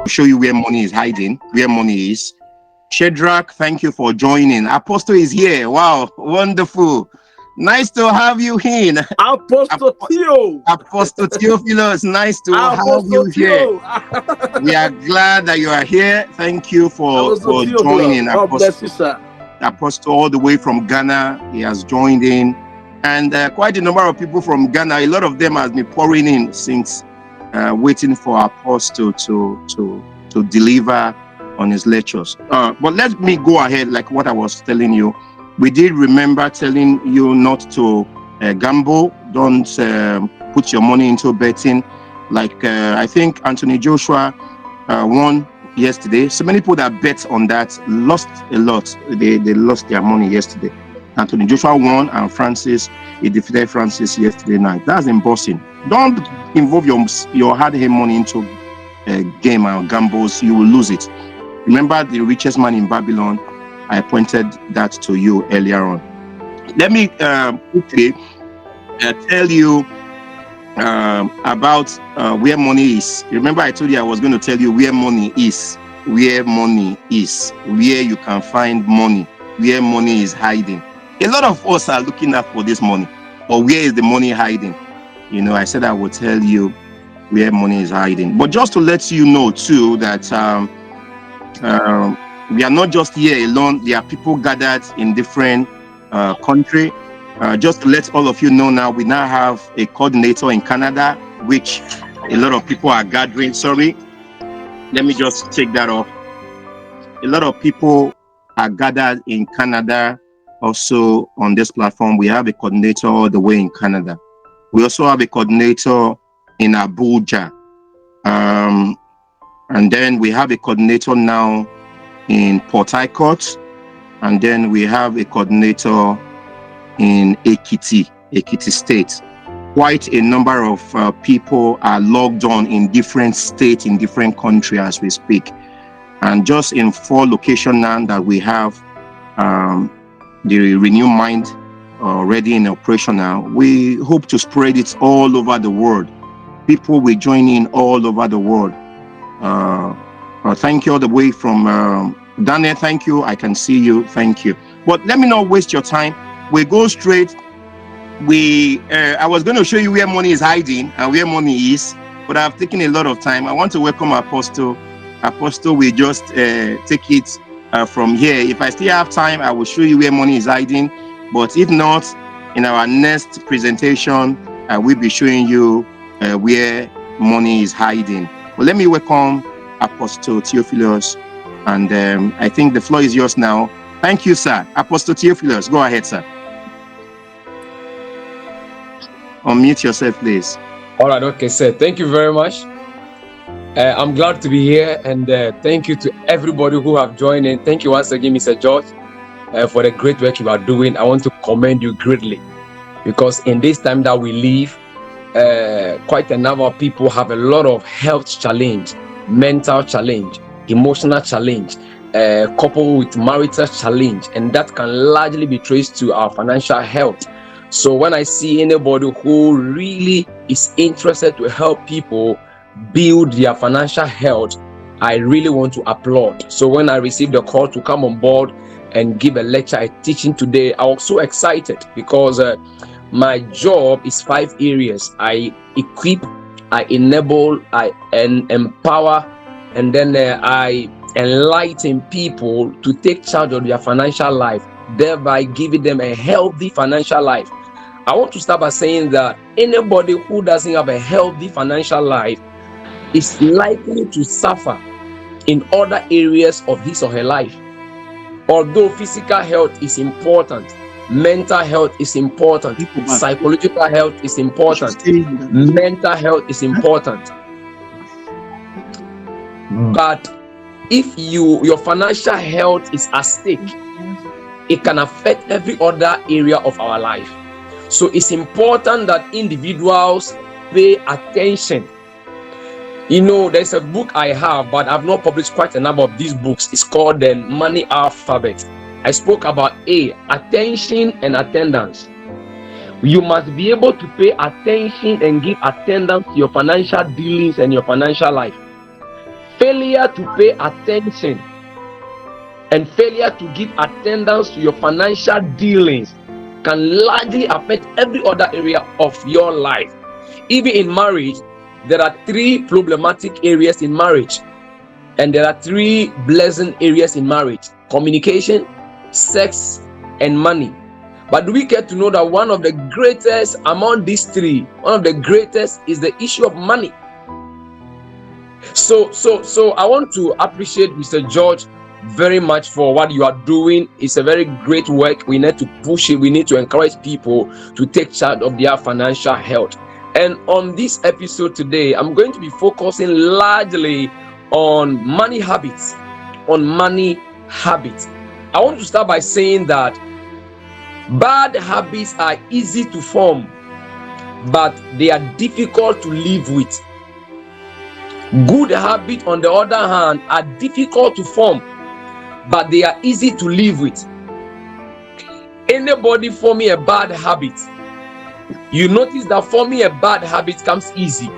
show you where money is hiding, where money is. Shadrach, thank you for joining. Apostle is here. Wow, wonderful. Nice to have you in. Apostle Theo. Apostle Theophilus, nice to have you Apostle here. Theo. We are glad that you are here. Thank you for Theophilus. joining. God bless you, sir. Apostle all the way from Ghana, he has joined in. And quite a number of people from Ghana, a lot of them has been pouring in since waiting for Apostle to deliver on his lectures. But let me go ahead, like what I was telling you. We did remember telling you not to gamble. Don't put your money into betting. Like I think Anthony Joshua won yesterday. So many people that bet on that lost a lot. They lost their money yesterday. Anthony Joshua won, and he defeated Francis yesterday night. That's embossing. Don't involve your hard-earned money into a game and gambles. You will lose it. Remember the richest man in Babylon? I pointed that to you earlier on. Let me quickly tell you about where money is. Remember I told you I was going to tell you where money is, where you can find money, where money is hiding. A lot of us are looking out for this money, or where is the money hiding? You know, I said I would tell you where money is hiding. But just to let you know too that we are not just here alone. There are people gathered in different countries. Just to let all of you know now, we now have a coordinator in Canada, which a lot of people are gathering. Sorry, let me just take that off. A lot of people are gathered in Canada also on this platform. We have a coordinator all the way in Canada. We also have a coordinator in Abuja. And then we have a coordinator now in Port Harcourt. And then we have a coordinator in Ekiti State. Quite a number of people are logged on in different states, in different countries as we speak. And just in 4 locations now that we have the Renew Mind already in operation now, we hope to spread it all over the world. People will join in all over the world. Thank you all the way from Daniel. Thank you. I can see you. Thank you. But let me not waste your time. We go straight. I was going to show you where money is hiding and where money is, but I've taken a lot of time. I want to welcome Apostle. Apostle will just take it from here. If I still have time, I will show you where money is hiding. But if not, in our next presentation, I will be showing you where money is hiding. Well, let me welcome Apostle Theophilus, and I think the floor is yours now. Thank you, sir. Apostle Theophilus, go ahead, sir. Unmute yourself, please. All right, okay, sir. Thank you very much. I'm glad to be here, and thank you to everybody who have joined in. Thank you once again, Mr. George, for the great work you are doing. I want to commend you greatly, because in this time that we live, quite a number of people have a lot of health challenge, mental challenge, emotional challenge, coupled with marital challenge, and that can largely be traced to our financial health. So when I see anybody who really is interested to help people build their financial health, I really want to applaud. So when I received the call to come on board and give a lecture, a teaching today, I was so excited, because my job is 5 areas. I equip, I enable, I empower, and then I enlighten people to take charge of their financial life, thereby giving them a healthy financial life. I want to start by saying that anybody who doesn't have a healthy financial life is likely to suffer in other areas of his or her life. Although physical health is important, mental health is important, psychological health is important, mental health is important. But if your financial health is at stake, it can affect every other area of our life. So it's important that individuals pay attention. You know, there's a book I have, but I've not published quite a number of these books. It's called the Money Alphabet. I spoke about attention and attendance. You must be able to pay attention and give attendance to your financial dealings and your financial life. Failure to pay attention and failure to give attendance to your financial dealings can largely affect every other area of your life. Even in marriage, there are 3 problematic areas in marriage, and there are 3 blessing areas in marriage: communication, sex, and money. But do we get to know that one of the greatest among these 3, one of the greatest is the issue of money? So I want to appreciate Mr. George very much for what you are doing. It's a very great work. We need to push it. We need to encourage people to take charge of their financial health. And on this episode today, I'm going to be focusing largely on money habits. On money habits. I want to start by saying that bad habits are easy to form, but they are difficult to live with. Good habits, on the other hand, are difficult to form, but they are easy to live with. Anybody forming a bad habit, you notice that forming a bad habit comes easy,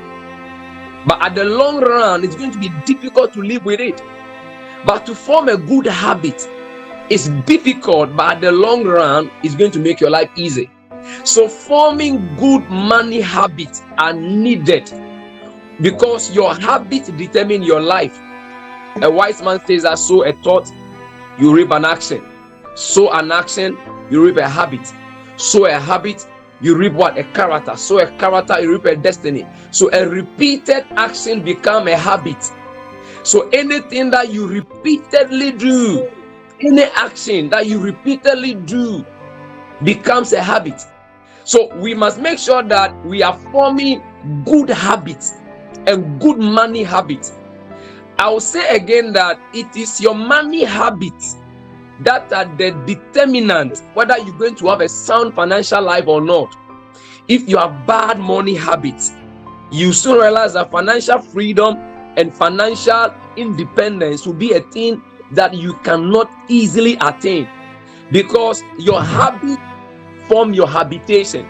but at the long run, it's going to be difficult to live with it. But to form a good habit is difficult, but at the long run, it's going to make your life easy. So forming good money habits are needed, because your habits determine your life. A wise man says that sow a thought, you reap an action. Sow an action, you reap a habit. Sow a habit, you reap what? A character. Sow a character, you reap a destiny. So a repeated action becomes a habit. So anything that you repeatedly do, any action that you repeatedly do becomes a habit. So we must make sure that we are forming good habits and good money habits. I will say again that it is your money habits that are the determinant whether you're going to have a sound financial life or not. If you have bad money habits, you soon realize that financial freedom and financial independence will be a thing that you cannot easily attain, because your habit form your habitation.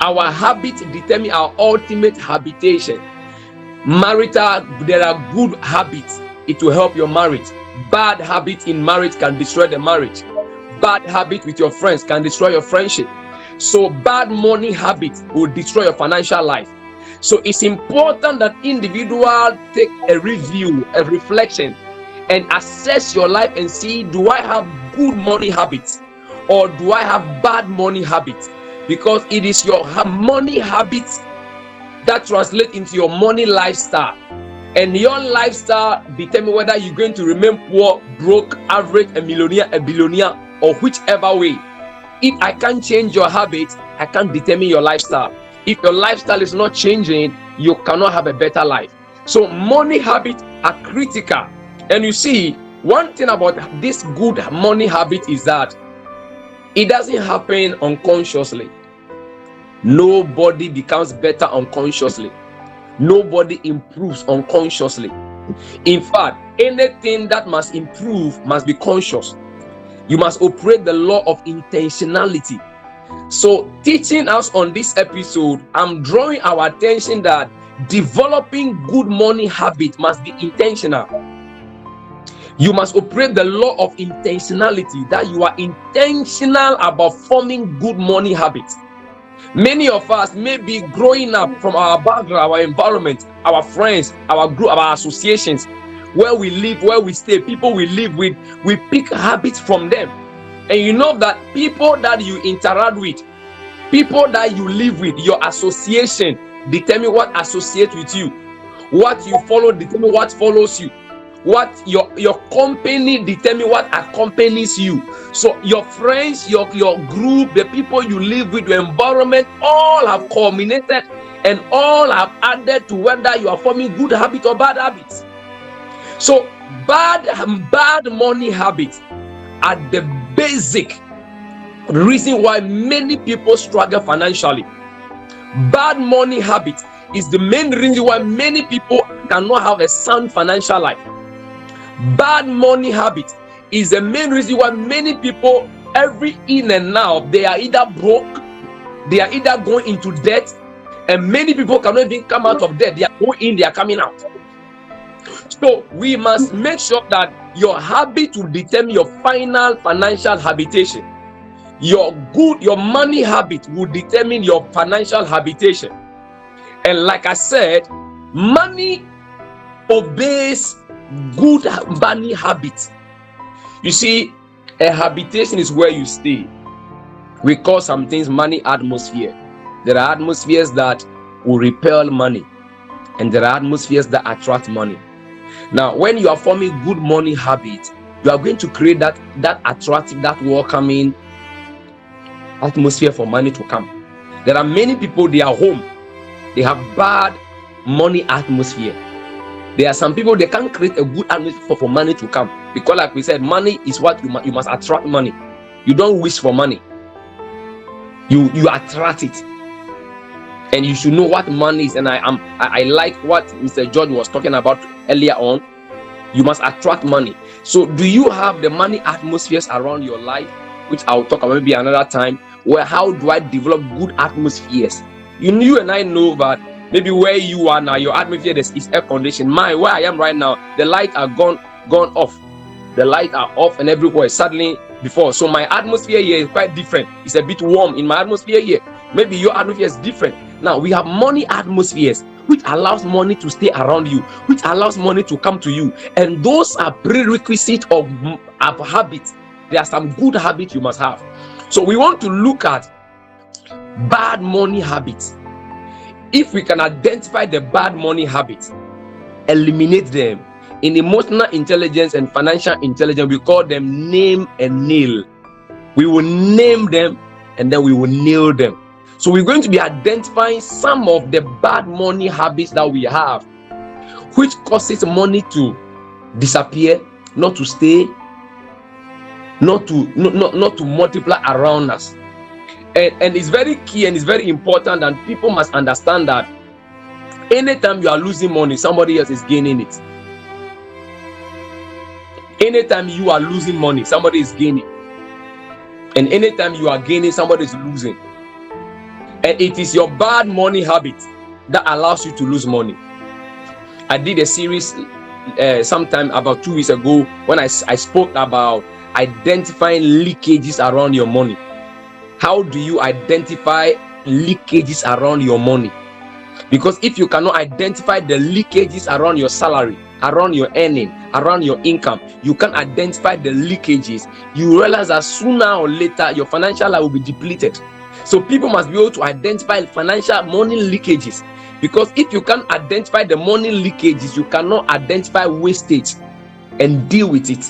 Our habits determine our ultimate habitation. Marital, there are good habits, it will help your marriage. Bad habits in marriage can destroy the marriage. Bad habit with your friends can destroy your friendship. So bad money habits will destroy your financial life. So it's important that individuals take a review, a reflection, and assess your life and see, do I have good money habits or do I have bad money habits? Because it is your money habits that translate into your money lifestyle, and your lifestyle determine whether you're going to remain poor, broke, average, a millionaire, a billionaire, or whichever way. If I can't change your habits, I can't determine your lifestyle. If your lifestyle is not changing, you cannot have a better life. So money habits are critical. And you see, one thing about this good money habit is that it doesn't happen unconsciously. Nobody becomes better unconsciously. Nobody improves unconsciously. In fact, anything that must improve must be conscious. You must operate the law of intentionality. So, teaching us on this episode, I'm drawing our attention that developing good money habit must be intentional. You must operate the law of intentionality, that you are intentional about forming good money habits. Many of us may be growing up from our background, our environment, our friends, our group, our associations, where we live, where we stay, people we live with, we pick habits from them. And you know that people that you interact with, people that you live with, your association determine what associates with you. What you follow determine what follows you. What your company determine what accompanies you. So your friends, your group, the people you live with, your environment, all have culminated and all have added to whether you are forming good habits or bad habits. So bad money habits are the basic reason why many people struggle financially. Bad money habits is the main reason why many people cannot have a sound financial life. Bad money habit is the main reason why many people, every in and out, they are either broke, they are either going into debt, and many people cannot even come out of debt. They are going in, they are coming out. So we must make sure that your habit will determine your final financial habitation. Your money habit will determine your financial habitation. And like I said, money obeys good money habits. You see, a habitation is where you stay. We call some things money atmosphere. There are atmospheres that will repel money, and there are atmospheres that attract money. Now, when you are forming good money habits, you are going to create that attractive, that welcoming atmosphere for money to come. There are many people, they are home, they have bad money atmosphere. There are some people, they can't create a good atmosphere for money to come, because like we said, money is what you must attract money. You don't wish for money, you attract it. And you should know what money is. And I like what Mr. George was talking about earlier on. You must attract money. So do you have the money atmospheres around your life, which I'll talk about maybe another time, where how do I develop good atmospheres? You and I know that maybe where you are now, your atmosphere is air conditioned. Mine, where I am right now, the lights are gone off. The lights are off and everywhere suddenly before. So my atmosphere here is quite different. It's a bit warm in my atmosphere here. Maybe your atmosphere is different. Now we have money atmospheres, which allows money to stay around you, which allows money to come to you. And those are prerequisites of habits. There are some good habits you must have. So we want to look at bad money habits. If we can identify the bad money habits, eliminate them. In emotional intelligence and financial intelligence, we call them name and nail. We will name them and then we will nail them. So we're going to be identifying some of the bad money habits that we have, which causes money to disappear, not to stay, not to multiply around us. And it's very key and it's very important, and people must understand that anytime you are losing money, somebody else is gaining it. Anytime you are losing money, somebody is gaining. And anytime you are gaining, somebody is losing. And it is your bad money habit that allows you to lose money. I did a series sometime about 2 weeks ago when I spoke about identifying leakages around your money. How do you identify leakages around your money? Because if you cannot identify the leakages around your salary, around your earning, around your income, you can identify the leakages, you realize that sooner or later your financial life will be depleted. So people must be able to identify financial money leakages, because if you can't identify the money leakages, you cannot identify wastage and deal with it.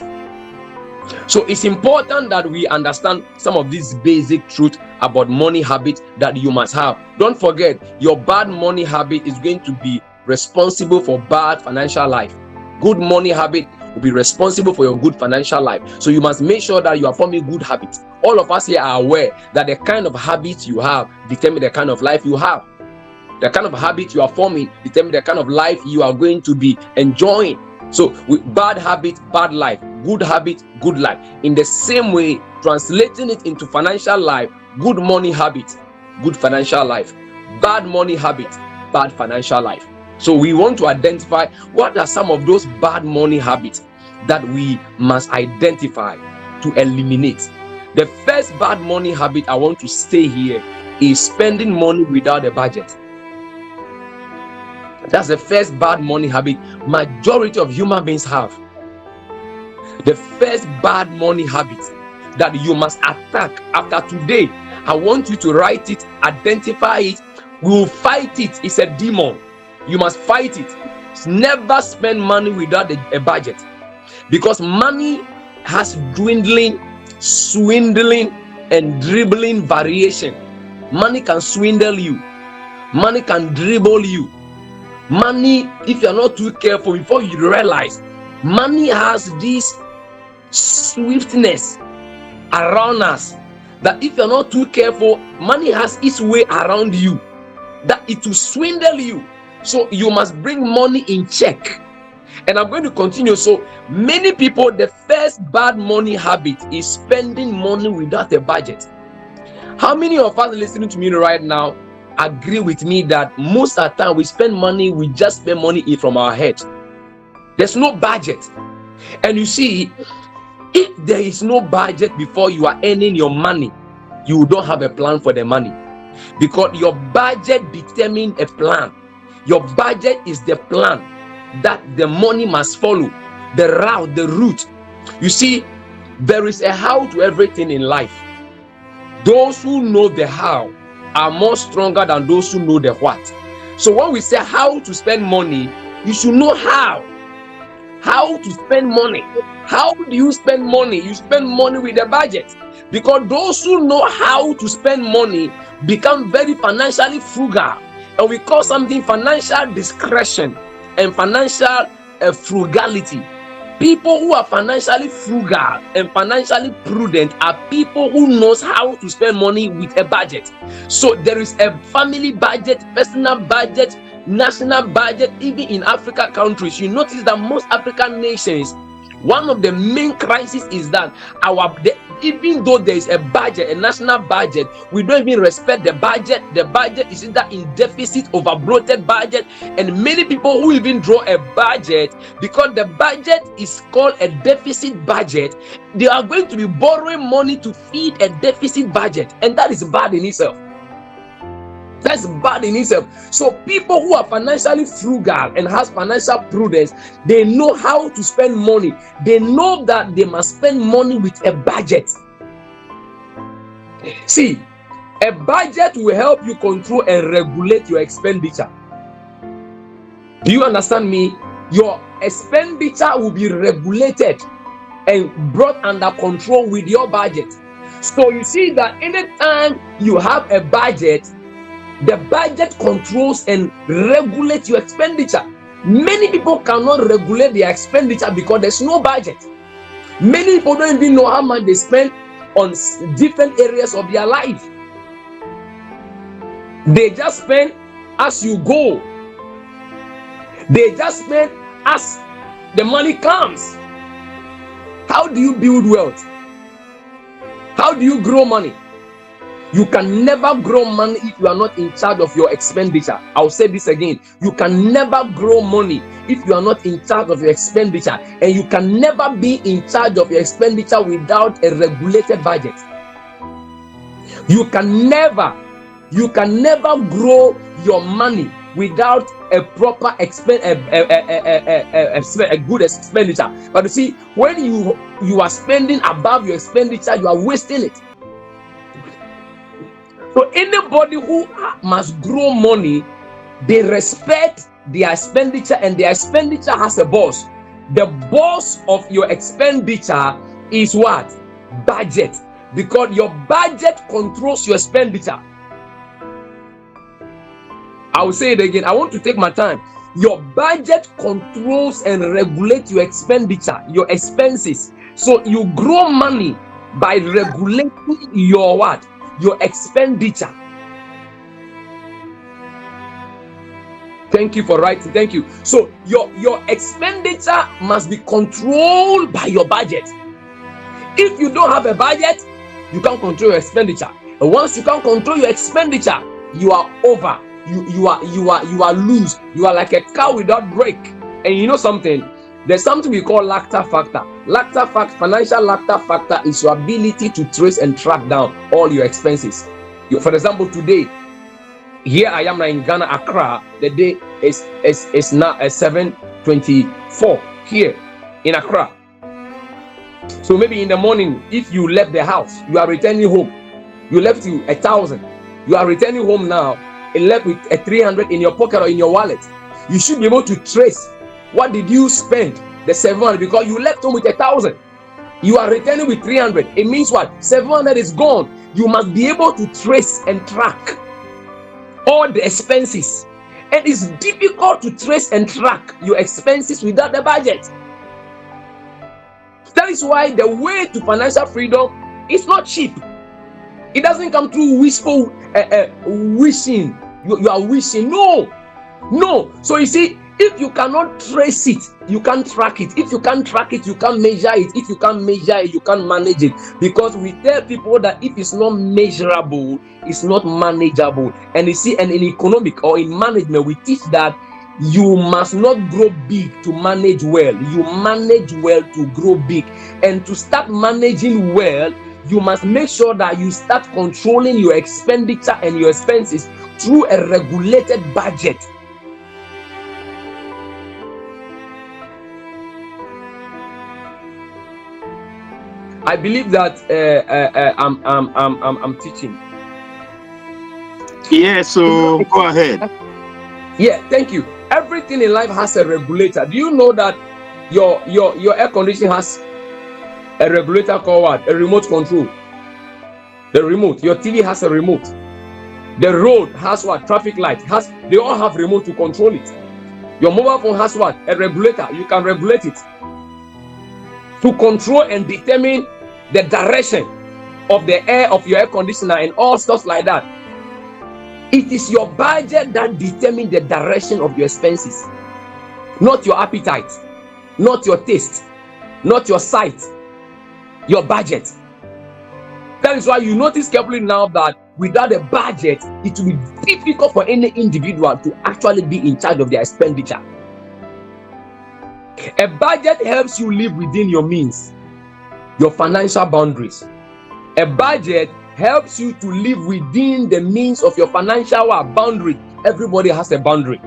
So it's important that we understand some of these basic truths about money habits that you must have. Don't forget, your bad money habit is going to be responsible for bad financial life. Good money habit will be responsible for your good financial life. So you must make sure that you are forming good habits. All of us here are aware that the kind of habits you have determine the kind of life you have. The kind of habits you are forming determine the kind of life you are going to be enjoying. So with bad habits, bad life. Good habit, good life. In the same way, translating it into financial life, good money habit, good financial life. Bad money habit, bad financial life. So we want to identify what are some of those bad money habits that we must identify to eliminate. The first bad money habit I want to say here is spending money without a budget. That's the first bad money habit majority of human beings have. The first bad money habit that you must attack after today, I want you to write it, identify it. We will fight it. It's a demon. You must fight it. Never spend money without a budget, because money has dwindling, swindling, and dribbling variation. Money can swindle you. Money can dribble you. Money, if you're not too careful, before you realize, money has this swiftness around us that if you're not too careful, money has its way around you that it will swindle you. So you must bring money in check. And I'm going to continue. So many people, the first bad money habit is spending money without a budget. How many of us listening to me right now agree with me that most of the time we spend money, we just spend money from our head? There's no budget. And you see, if there is no budget before you are earning your money, you don't have a plan for the money, because your budget determines a plan. Your budget is the plan that the money must follow, the route, the route. You see, there is a how to everything in life. Those who know the how are more stronger than those who know the what. So when we say how to spend money, you should know how to spend money. How do you spend money? You spend money with a budget, because those who know how to spend money become very financially frugal, and we call something financial discretion and financial frugality. People who are financially frugal and financially prudent are people who knows how to spend money with a budget. So there is a family budget, personal budget, national budget. Even in African countries, you notice that most African nations, one of the main crises is that even though there is a budget, a national budget, we don't even respect the budget. The budget is either in deficit, over bloated budget, and many people who even draw a budget, because the budget is called a deficit budget, they are going to be borrowing money to feed a deficit budget, and that is bad in itself. That's bad in itself. So people who are financially frugal and has financial prudence, they know how to spend money. They know that they must spend money with a budget. See, a budget will help you control and regulate your expenditure. Do you understand me? Your expenditure will be regulated and brought under control with your budget. So you see that anytime you have a budget, the budget controls and regulates your expenditure. Many people cannot regulate their expenditure because there's no budget. Many people don't even know how much they spend on different areas of their life. They just spend as you go. They just spend as the money comes. How do you build wealth? How do you grow money? You can never grow money if you are not in charge of your expenditure. I'll say this again. You can never grow money if you are not in charge of your expenditure. And you can never be in charge of your expenditure without a regulated budget. You can never grow your money without a proper a good expenditure. But you see, when you are spending above your expenditure, you are wasting it. So anybody who must grow money, they respect their expenditure, and their expenditure has a boss. The boss of your expenditure is what? Budget. Because your budget controls your expenditure. I will say it again. I want to take my time. Your budget controls and regulates your expenditure, your expenses. So you grow money by regulating your what? Your expenditure. Thank you for writing. Thank you. So your expenditure must be controlled by your budget. If you don't have a budget, you can't control your expenditure. And once you can't control your expenditure, you are over. You are loose. You are like a car without brake. And you know something? There's something we call laughter factor. Financial laughter factor is your ability to trace and track down all your expenses. For example, today, here I am now in Ghana, Accra. The day is now 7:24 here in Accra. So maybe in the morning, if you left the house, you are returning home. You left you 1,000. You are returning home now and left with a 300 in your pocket or in your wallet. You should be able to trace. What did you spend the 700? Because you left home with 1,000. You are returning with 300. It means what? 700 is gone. You must be able to trace and track all the expenses. And it's difficult to trace and track your expenses without the budget. That is why the way to financial freedom is not cheap. It doesn't come through wishful wishing. You are wishing. No. So you see, if you cannot trace it, you can't track it. If you can't track it, you can't measure it. If you can't measure it, you can't manage it. Because we tell people that if it's not measurable, it's not manageable. And you see, and in economic or in management, we teach that you must not grow big to manage well. You manage well to grow big. And to start managing well, you must make sure that you start controlling your expenditure and your expenses through a regulated budget. I believe that I'm teaching. Yeah, so go ahead. Yeah, thank you. Everything in life has a regulator. Do you know that your air conditioning has a regulator called what? A remote control. The remote. Your TV has a remote. The road has what? Traffic light. They all have remote to control it. Your mobile phone has what? A regulator. You can regulate it to control and determine the direction of the air of your air conditioner and all stuff like that. It is your budget that determines the direction of your expenses, not your appetite, not your taste, not your sight, your budget. That is why you notice carefully now that without a budget, it will be difficult for any individual to actually be in charge of their expenditure. A budget helps you live within your means, your financial boundaries. A budget helps you to live within the means of your financial boundary. Everybody has a boundary.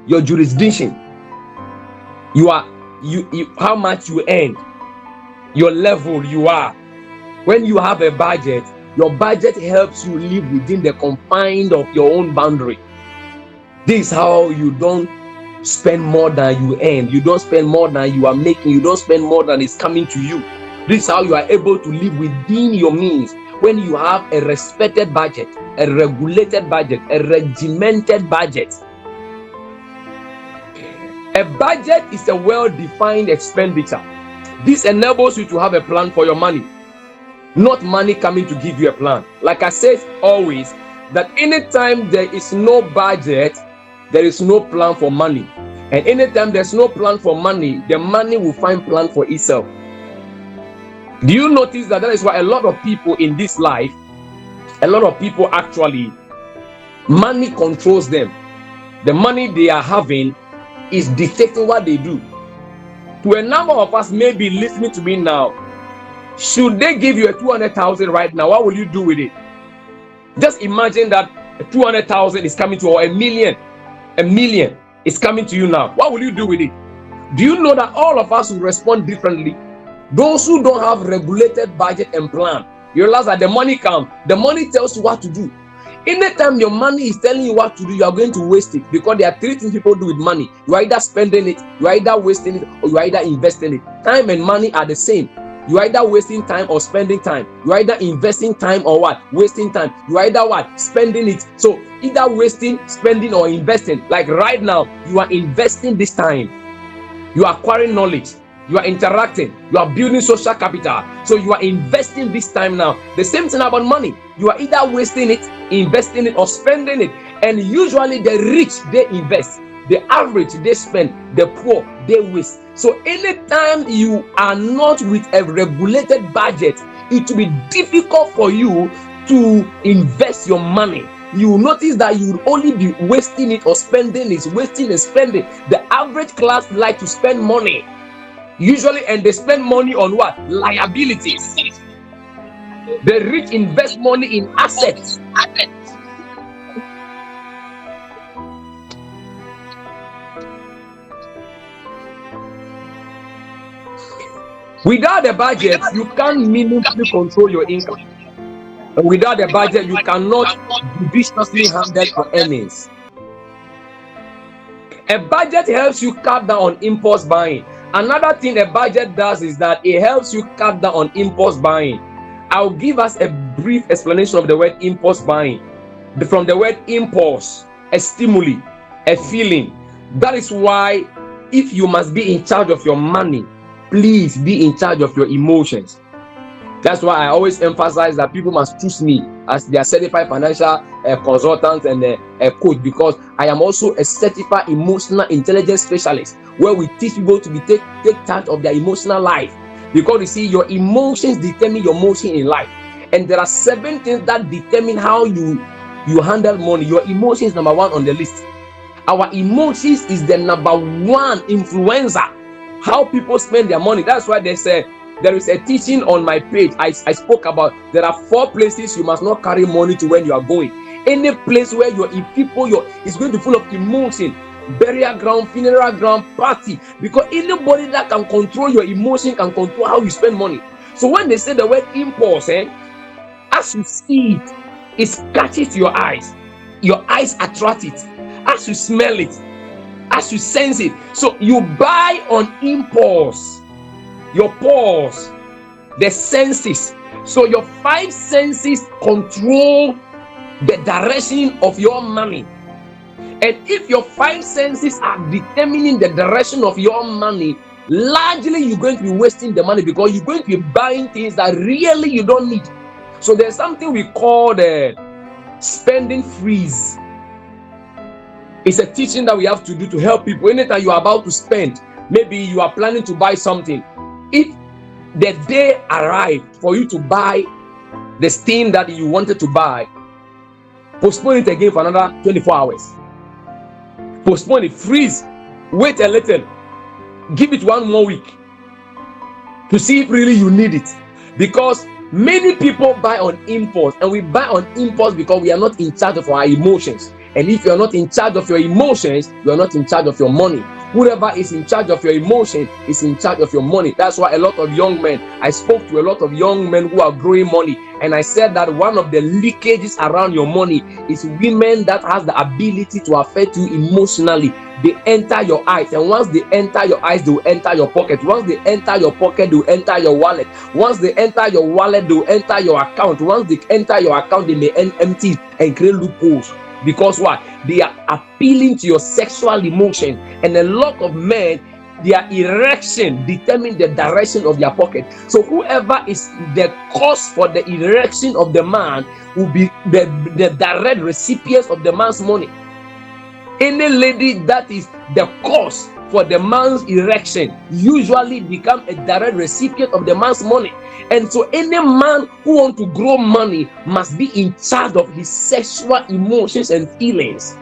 Your jurisdiction, how much you earn, your level you are. When you have a budget, your budget helps you live within the confines of your own boundary. This is how you don't spend more than you earn. You don't spend more than you are making. You don't spend more than is coming to you. This is how you are able to live within your means. When you have a respected budget, a regulated budget, a regimented budget. A budget is a well-defined expenditure. This enables you to have a plan for your money, not money coming to give you a plan. Like I said always, that anytime there is no budget, there is no plan for money. And anytime there's no plan for money, the money will find plan for itself. Do you notice that is why a lot of people in this life, a lot of people actually, money controls them. The money they are having is dictating what they do. To a number of us may be listening to me now, should they give you a 200,000 right now, what will you do with it? Just imagine that 200,000 is coming to, or a million is coming to you now. What will you do with it? Do you know that all of us will respond differently? Those who don't have regulated budget and plan, you realize that the money comes, the money tells you what to do. Anytime your money is telling you what to do, you are going to waste it, because there are three things people do with money. You are either spending it, you are either wasting it, or you are either investing it. Time and money are the same. You are either wasting time or spending time. You are either investing time or what? Wasting time. You are either what? Spending it. So either wasting, spending, or investing. Like right now, you are investing this time. You are acquiring knowledge. You are interacting. You are building social capital. So you are investing this time now. The same thing about money. You are either wasting it, investing it, or spending it. And usually the rich, they invest. The average, they spend. The poor, they waste. So anytime you are not with a regulated budget, it will be difficult for you to invest your money. You will notice that you will only be wasting it or spending it, wasting and spending. The average class like to spend money. Usually, and they spend money on what? Liabilities. The rich invest money in assets. Without a budget, you can't meaningfully control your income. And without a budget, you cannot judiciously handle your earnings. A budget helps you cut down on impulse buying. Another thing a budget does is that it helps you cut down on impulse buying. I'll give us a brief explanation of the word impulse buying. From the word impulse, a stimuli, a feeling. That is why if you must be in charge of your money, please be in charge of your emotions. That's why I always emphasize that people must choose me as their certified financial consultant and a coach, because I am also a certified emotional intelligence specialist, where we teach people to take charge of their emotional life. Because you see, your emotions determine your motion in life, and there are 7 things that determine how you handle money. Your emotions, number 1 on the list. Our emotions is the number one influencer how people spend their money. That's why there is a teaching on my page. I spoke about there are 4 places you must not carry money to when you are going. Any place where it's going to be full of emotion. Burial ground, funeral ground, party. Because anybody that can control your emotion can control how you spend money. So when they say the word impulse, as you see it catches your eyes. Your eyes attract it. As you smell it, as you sense it. So you buy on impulse. Your pulse, the senses. So your 5 senses control the direction of your money. And if your 5 senses are determining the direction of your money, largely you're going to be wasting the money because you're going to be buying things that really you don't need. So there's something we call the spending freeze. It's a teaching that we have to do to help people. Anytime you are about to spend, maybe you are planning to buy something. If the day arrived for you to buy the thing that you wanted to buy, postpone it again for another 24 hours. Postpone it, freeze, wait a little, give it 1 more week to see if really you need it. Because many people buy on impulse, and we buy on impulse because we are not in charge of our emotions. And if you are not in charge of your emotions, you are not in charge of your money. Whoever is in charge of your emotion is in charge of your money. That's why a lot of young men, I spoke to a lot of young men who are growing money, and I said that one of the leakages around your money is women that has the ability to affect you emotionally. They enter your eyes, and once they enter your eyes, they will enter your pocket. Once they enter your pocket, they will enter your wallet. Once they enter your wallet, they will enter your account. Once they enter your account, they may empty and create loopholes. Because what? They are appealing to your sexual emotion. And a lot of men, their erection determines the direction of their pocket. So whoever is the cause for the erection of the man will be the direct recipients of the man's money. Any lady that is the cause for the man's erection usually become a direct recipient of the man's money. And so any man who wants to grow money must be in charge of his sexual emotions and feelings.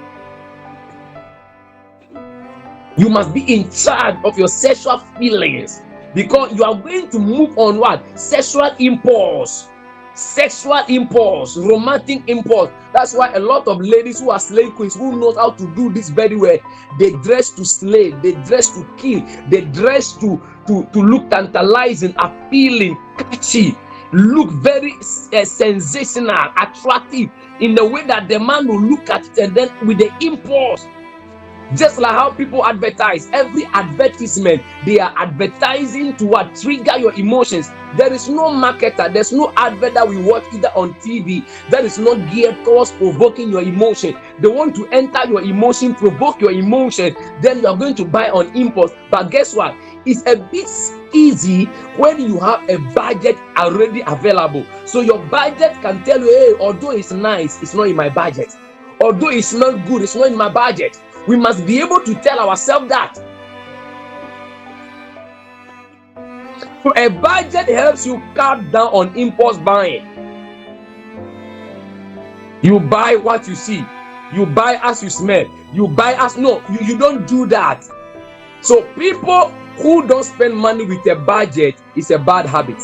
You must be in charge of your sexual feelings, because you are going to move on what? Sexual impulse, romantic impulse. That's why a lot of ladies who are slave queens, who knows how to do this very well, they dress to slave, they dress to kill, they dress to look tantalizing, appealing, catchy, look very sensational, attractive, in the way that the man will look at it, and then with the impulse. Just like how people advertise, every advertisement, they are advertising to what? Trigger your emotions. There is no marketer, there's no advert that we watch either on TV that is not geared towards provoking your emotion. They want to enter your emotion, provoke your emotion, then you are going to buy on impulse. But guess what? It's a bit easy when you have a budget already available. So your budget can tell you, hey, although it's nice, it's not in my budget. Although it smells good, it's not in my budget. We must be able to tell ourselves that. So a budget helps you cut down on impulse buying. You buy what you see. You buy as you smell. You buy as... No, you don't do that. So people who don't spend money with a budget is a bad habit.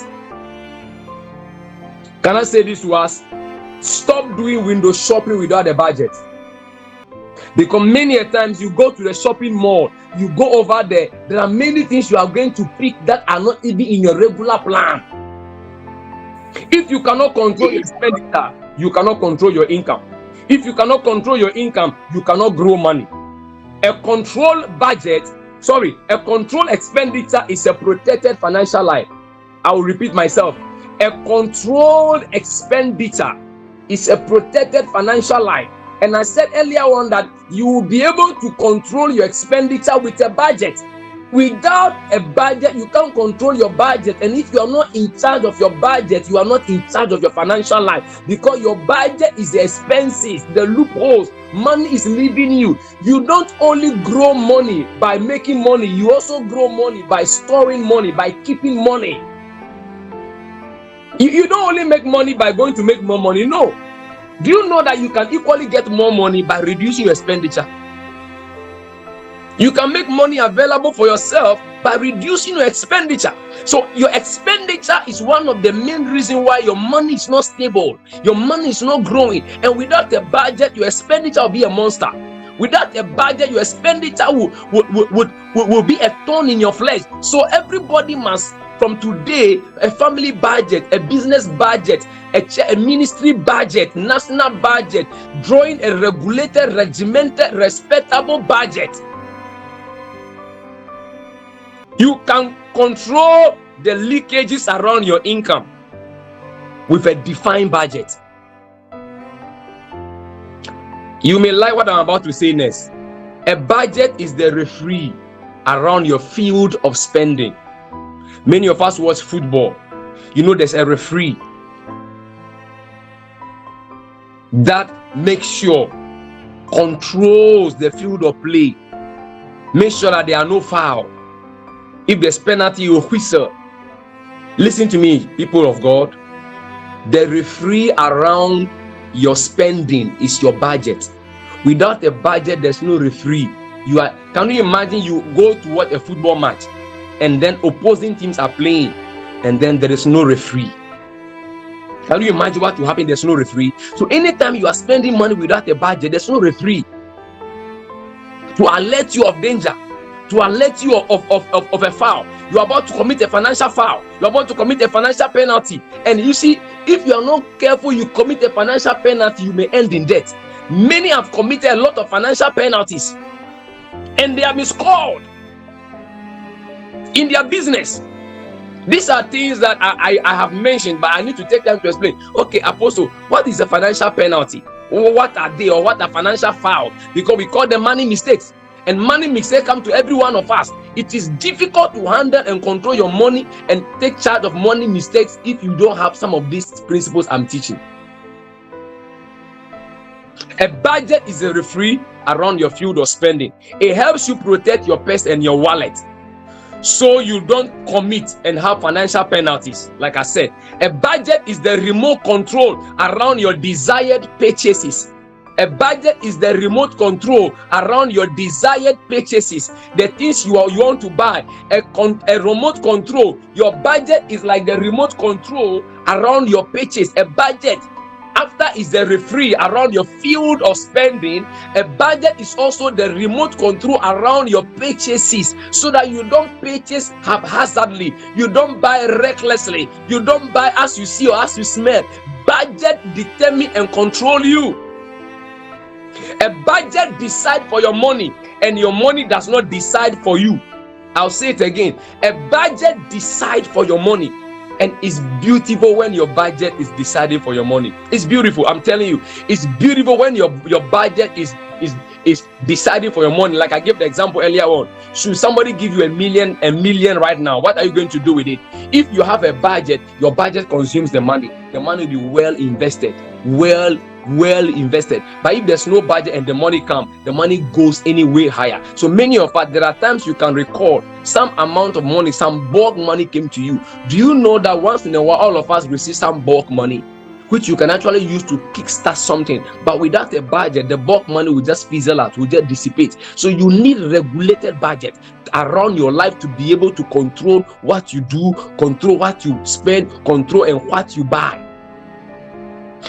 Can I say this to us? Stop doing window shopping without a budget. Because many a times you go to the shopping mall, you go over there are many things you are going to pick that are not even in your regular plan. If you cannot control your expenditure, you cannot control your income. If you cannot control your income, you cannot grow money. A controlled expenditure is a protected financial life. I will repeat myself. A controlled expenditure is a protected financial life. And I said earlier on that you will be able to control your expenditure with a budget. Without a budget, you can't control your budget. And if you are not in charge of your budget, you are not in charge of your financial life, because your budget is the expenses, the loopholes. Money is leaving you. You don't only grow money by making money, you also grow money by storing money, by keeping money. You don't only make money by going to make more money. No. Do you know that you can equally get more money by reducing your expenditure? You can make money available for yourself by reducing your expenditure. So your expenditure is one of the main reasons why your money is not stable, your money is not growing. And without a budget, your expenditure will be a monster. Without a budget, your expenditure will be a thorn in your flesh. So everybody must, from today, a family budget, a business budget, a ministry budget, national budget, drawing a regulated, regimented, respectable budget. You can control the leakages around your income with a defined budget. You may like what I'm about to say next. A budget is the referee around your field of spending. Many of us watch football. You know, there's a referee that makes sure, controls the field of play, make sure that there are no foul. If there's penalty, you whistle. Listen to me, people of God. The referee around your spending is your budget. Without a budget, there's no referee. Can you imagine you go to watch a football match and then opposing teams are playing and then there is no referee? Can you imagine what will happen? There's no referee. So anytime you are spending money without a budget, there's no referee to alert you of danger, to alert you of a foul. You are about to commit a financial foul. You are about to commit a financial penalty. And you see, if you are not careful, you commit a financial penalty, you may end in debt. Many have committed a lot of financial penalties and they have been scored in their business. These are things that I have mentioned, but I need to take time to explain. Okay, Apostle, what is a financial penalty? What are they, or what are financial foul? Because we call them money mistakes. And money mistakes come to every one of us. It is difficult to handle and control your money and take charge of money mistakes if you don't have some of these principles I'm teaching. A budget is a referee around your field of spending. It helps you protect your purse and your wallet, so you don't commit and have financial penalties. Like I said, a budget is the remote control around your desired purchases. A budget is the remote control around your desired purchases, the things you want to buy. A remote control. Your budget is like the remote control around your purchase. A budget, after, is the referee around your field of spending. A budget is also the remote control around your purchases, so that you don't purchase haphazardly, you don't buy recklessly, you don't buy as you see or as you smell. Budget determine and control you. A budget decides for your money, and your money does not decide for you. I'll say it again. A budget decides for your money, and it's beautiful when your budget is deciding for your money. It's beautiful. I'm telling you, it's beautiful when your budget is deciding for your money. Like I gave the example earlier on. Should somebody give you a million right now, what are you going to do with it? If you have a budget, your budget consumes the money. The money will be well invested, well invested. But if there's no budget and the money comes, the money goes anyway higher. So many of us, there are times you can recall some amount of money, some bulk money came to you. Do you know that once in a while all of us receive some bulk money, which you can actually use to kickstart something? But without a budget, the bulk money will just fizzle out, will just dissipate. So you need regulated budget around your life to be able to control what you do, control what you spend, control and what you buy.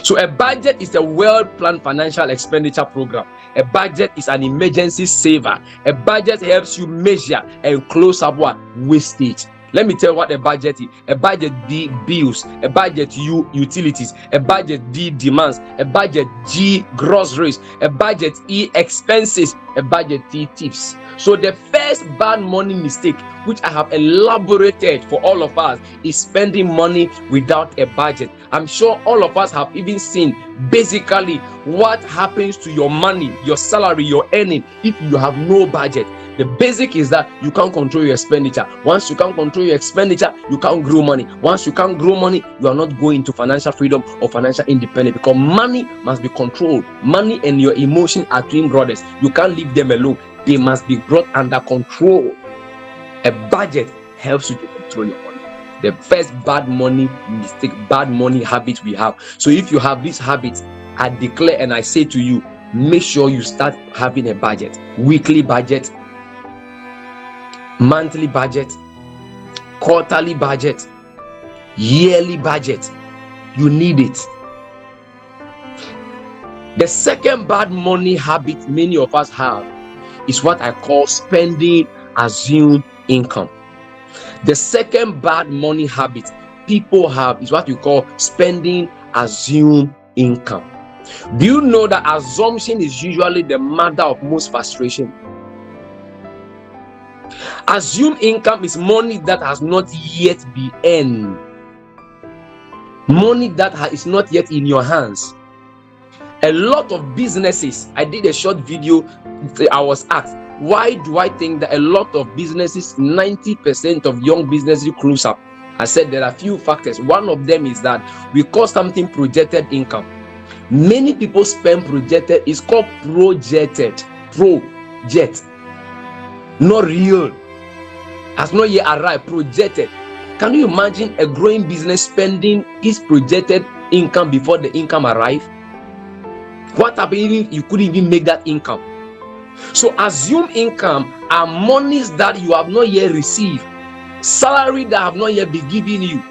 So a budget is a well-planned financial expenditure program. A budget is an emergency saver. A budget helps you measure and close up what? Wastage. Let me tell you what a budget is. A budget D, bills. A budget U, utilities. A budget D, demands. A budget G, groceries. A budget E, expenses. A budget T, tips. So the first bad money mistake, which I have elaborated for all of us, is spending money without a budget. I'm sure all of us have even seen basically what happens to your money, your salary, your earning if you have no budget. The basic is that you can't control your expenditure. Once you can't control your expenditure, you can't grow money. Once you can't grow money, you are not going to financial freedom or financial independence, because money must be controlled. Money and your emotion are twin brothers. You can't leave them alone. They must be brought under control. A budget helps you to control your money. The first bad money mistake, bad money habit we have. So if you have these habits, I declare and I say to you, make sure you start having a budget, weekly budget, monthly budget, quarterly budget, yearly budget. You need it. The second bad money habit many of us have is what I call spending assumed income. The second bad money habit people have is what we call spending assumed income. Do you know that assumption is usually the mother of most frustration? Assumed income is money that has not yet been earned, money that is not yet in your hands. A lot of businesses, I did a short video, I was asked, why do I think that a lot of businesses, 90% of young businesses close up? I said there are a few factors. One of them is that we call something projected income. Many people spend projected, it's called projected, not real, has not yet arrived, projected. Can you imagine a growing business spending its projected income before the income arrives? What happened if you couldn't even make that income? So assumed income are monies that you have not yet received, salary that have not yet been given you.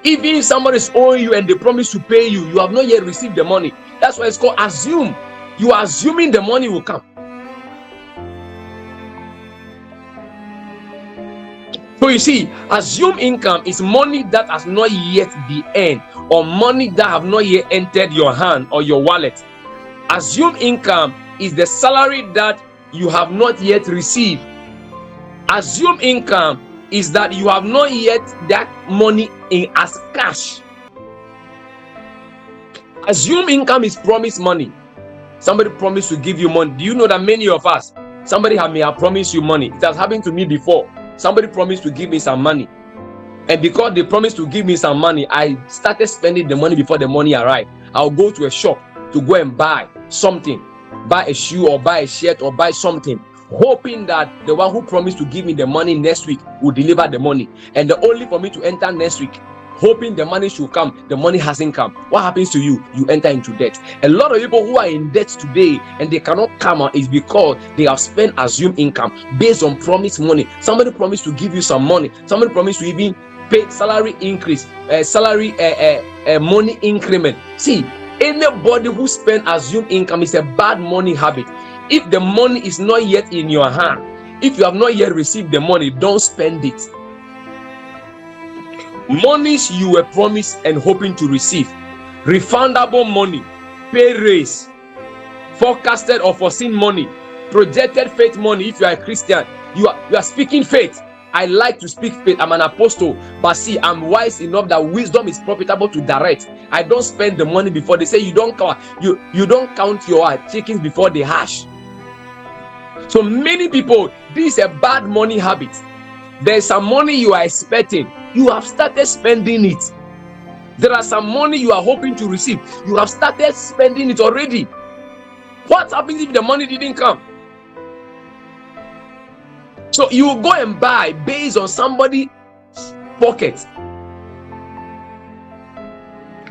Even if somebody is owing you and they promise to pay you, you have not yet received the money. That's why it's called assume. You are assuming the money will come. So you see, assumed income is money that has not yet been earned, or money that have not yet entered your hand or your wallet. Assumed income is the salary that you have not yet received. Assumed income is that you have not yet that money in as cash. Assumed income is promised money. Somebody promised to give you money. Do you know that many of us, somebody may have promised you money? It has happened to me before. Somebody promised to give me some money, and because they promised to give me some money, I started spending the money before the money arrived. I'll go to a shop to go and buy something, buy a shoe or buy a shirt or buy something, hoping that the one who promised to give me the money next week will deliver the money, and the only for me to enter next week hoping the money should come. The money hasn't come. What happens to you? You enter into debt. A lot of people who are in debt today and they cannot come out is because they have spent assumed income based on promised money. Somebody promised to give you some money. Somebody promised to even pay salary increase, money increment. See, anybody who spend assumed income is a bad money habit. If the money is not yet in your hand, if you have not yet received the money, don't spend it. Monies you were promised and hoping to receive, refundable money, pay raise, forecasted or foreseen money, projected faith money. If you are a Christian, you are speaking faith. I like to speak faith. I'm an apostle, but see, I'm wise enough that wisdom is profitable to direct. I don't spend the money before. They say you don't count your chickens before they hatch. So many people, this is a bad money habit. There's some money you are expecting, you have started spending it. There are some money you are hoping to receive, you have started spending it already. What happens if the money didn't come? So you go and buy based on somebody's pocket.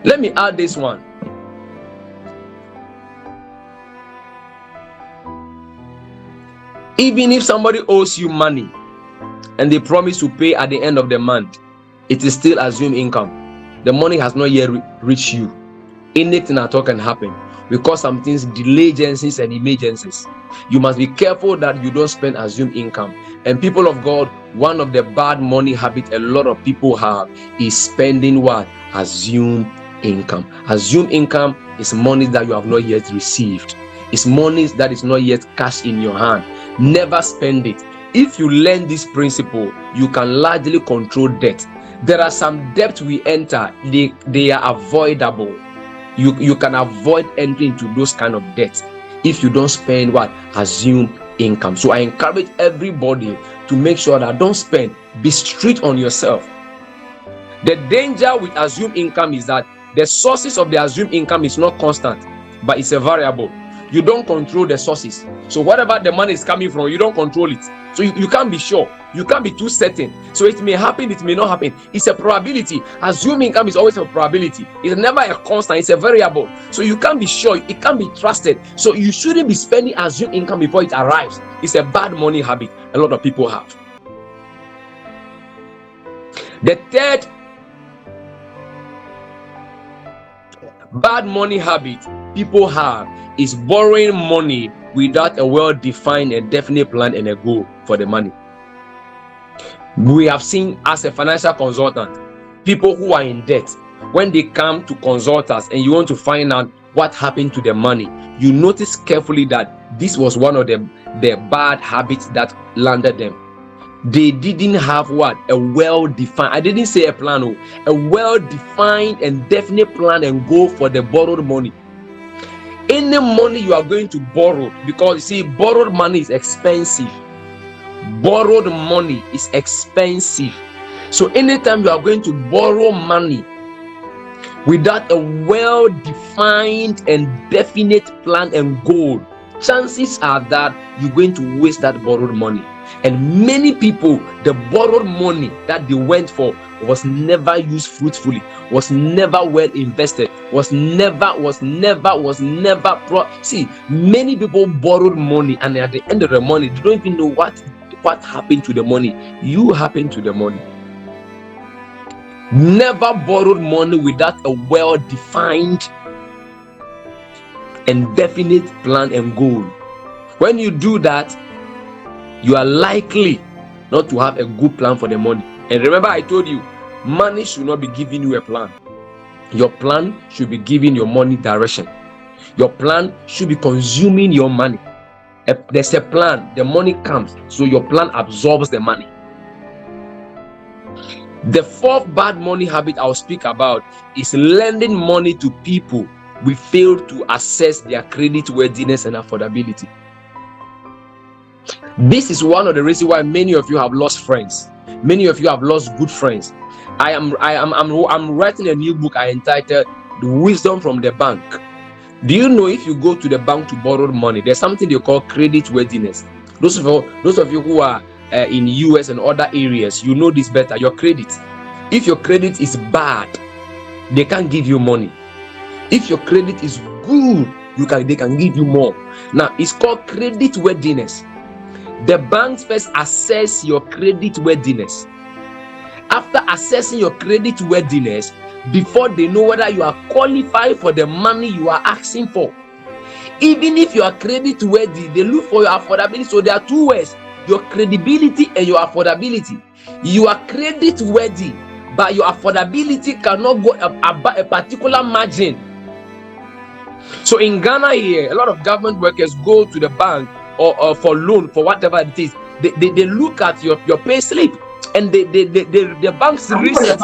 Let me add this one. Even if somebody owes you money and they promise to pay at the end of the month, it is still assumed income. The money has not yet reached you. Anything at all can happen. We call some things diligences and emergencies. You must be careful that you don't spend assumed income. And people of God, one of the bad money habits a lot of people have is spending what? Assumed income. Assumed income is money that you have not yet received. It's money that is not yet cash in your hand. Never spend it. If you learn this principle, you can largely control debt. There are some debts we enter, they are avoidable. You can avoid entering into those kind of debts if you don't spend what? Assumed income. So I encourage everybody to make sure that don't spend. Be strict on yourself. The danger with assumed income is that the sources of the assumed income is not constant, but it's a variable. You don't control the sources. So whatever the money is coming from, you don't control it. So you can't be sure. You can't be too certain. So it may happen, it may not happen. It's a probability. Assumed income is always a probability. It's never a constant, it's a variable. So you can't be sure, it can't be trusted. So you shouldn't be spending assumed income before it arrives. It's a bad money habit a lot of people have. The third bad money habit people have is borrowing money without a well-defined and definite plan and a goal for the money. We have seen, as a financial consultant, people who are in debt, when they come to consult us and you want to find out what happened to the money, you notice carefully that this was one of the bad habits that landed them. They didn't have what? A well-defined, I didn't say a plan, a well-defined and definite plan and goal for the borrowed money. Any money you are going to borrow, because you see, borrowed money is expensive. Borrowed money is expensive. So anytime you are going to borrow money without a well-defined and definite plan and goal, chances are that you're going to waste that borrowed money. And many people, the borrowed money that they went for was never used fruitfully, was never well invested, was never see, many people borrowed money, and at the end of the money, they don't even know what happened to the money. You happened to the money. Never borrowed money without a well-defined and definite plan and goal. When you do that, you are likely not to have a good plan for the money. And remember, I told you, money should not be giving you a plan. Your plan should be giving your money direction. Your plan should be consuming your money. If there's a plan, the money comes, so your plan absorbs the money. The fourth bad money habit I'll speak about is lending money to people we fail to assess their credit worthiness and affordability. This is one of the reasons why many of you have lost friends. Many of you have lost good friends. I'm writing a new book I entitled The Wisdom from the Bank. Do you know, if you go to the bank to borrow money, there's something they call credit worthiness. Those of you who are in US and other areas, you know this better. Your credit. If your credit is bad, they can't give you money. If your credit is good, they can give you more. Now, it's called credit worthiness. The banks first assess your credit worthiness. After assessing your credit worthiness, before they know whether you are qualified for the money you are asking for. Even if you are credit worthy, they look for your affordability. So there are two ways: your credibility and your affordability. You are credit worthy, but your affordability cannot go above a particular margin. So in Ghana here, a lot of government workers go to the bank or for loan, for whatever it is. They look at your pay slip, and the banks research.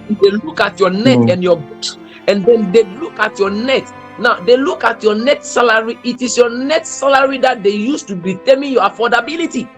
They look at your net and your books, and then they look at your net. Now they look at your net salary. It is your net salary that they use to determine your affordability.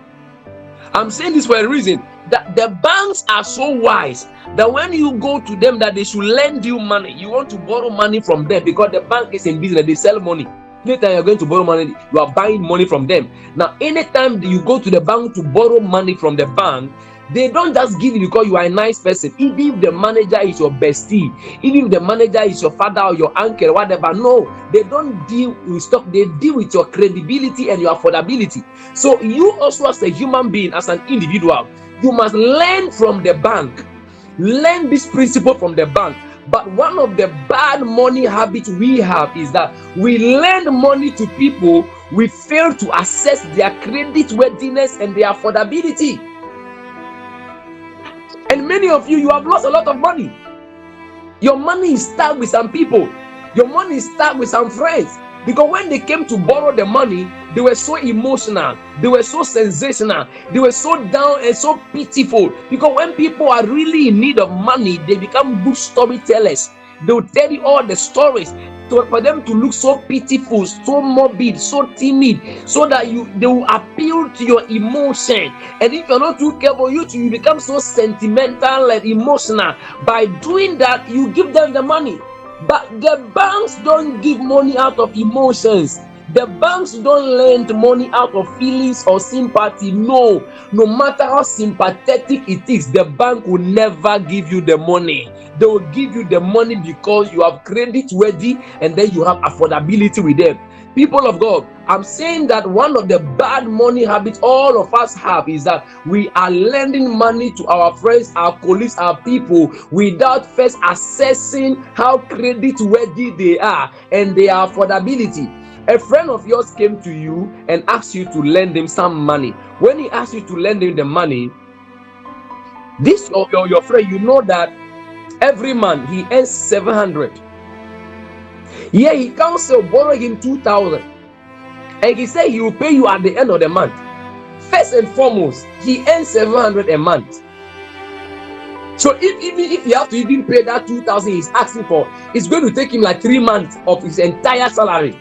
I'm saying this for a reason, that the banks are so wise that when you go to them that they should lend you money, you want to borrow money from them, because the bank is in business, they sell money. Anytime you're going to borrow money, you are buying money from them. Now, anytime you go to the bank to borrow money from the bank, they don't just give you because you are a nice person. Even if the manager is your bestie, even if the manager is your father or your uncle or whatever, no, they don't deal with stock. They deal with your credibility and your affordability. So you also, as a human being, as an individual, you must learn from the bank. Learn this principle from the bank. But one of the bad money habits we have is that we lend money to people, we fail to assess their credit worthiness and their affordability. And many of you have lost a lot of money. Your money is stuck with some people. Your money is stuck with some friends. Because when they came to borrow the money, they were so emotional. They were so sensational. They were so down and so pitiful. Because when people are really in need of money, they become good storytellers. They will tell you all the stories for them to look so pitiful, so morbid, so timid, so that they will appeal to your emotion. And if you're not too careful, you become so sentimental and emotional. By doing that, you give them the money. But the banks don't give money out of emotions. The banks don't lend money out of feelings or sympathy. No matter how sympathetic it is, the bank will never give you the money. They will give you the money because you have credit worthy and then you have affordability with them. People of God, I'm saying that one of the bad money habits all of us have is that we are lending money to our friends, our colleagues, our people without first assessing how credit worthy they are and their affordability. A friend of yours came to you and asked you to lend him some money. When he asked you to lend him the money, this your friend, you know that every month he earns 700. Yeah, he comes to borrow him 2,000, and he said he will pay you at the end of the month. First and foremost, he earns 700 a month. So if you have to even pay that 2,000 he's asking for, it's going to take him like 3 months of his entire salary,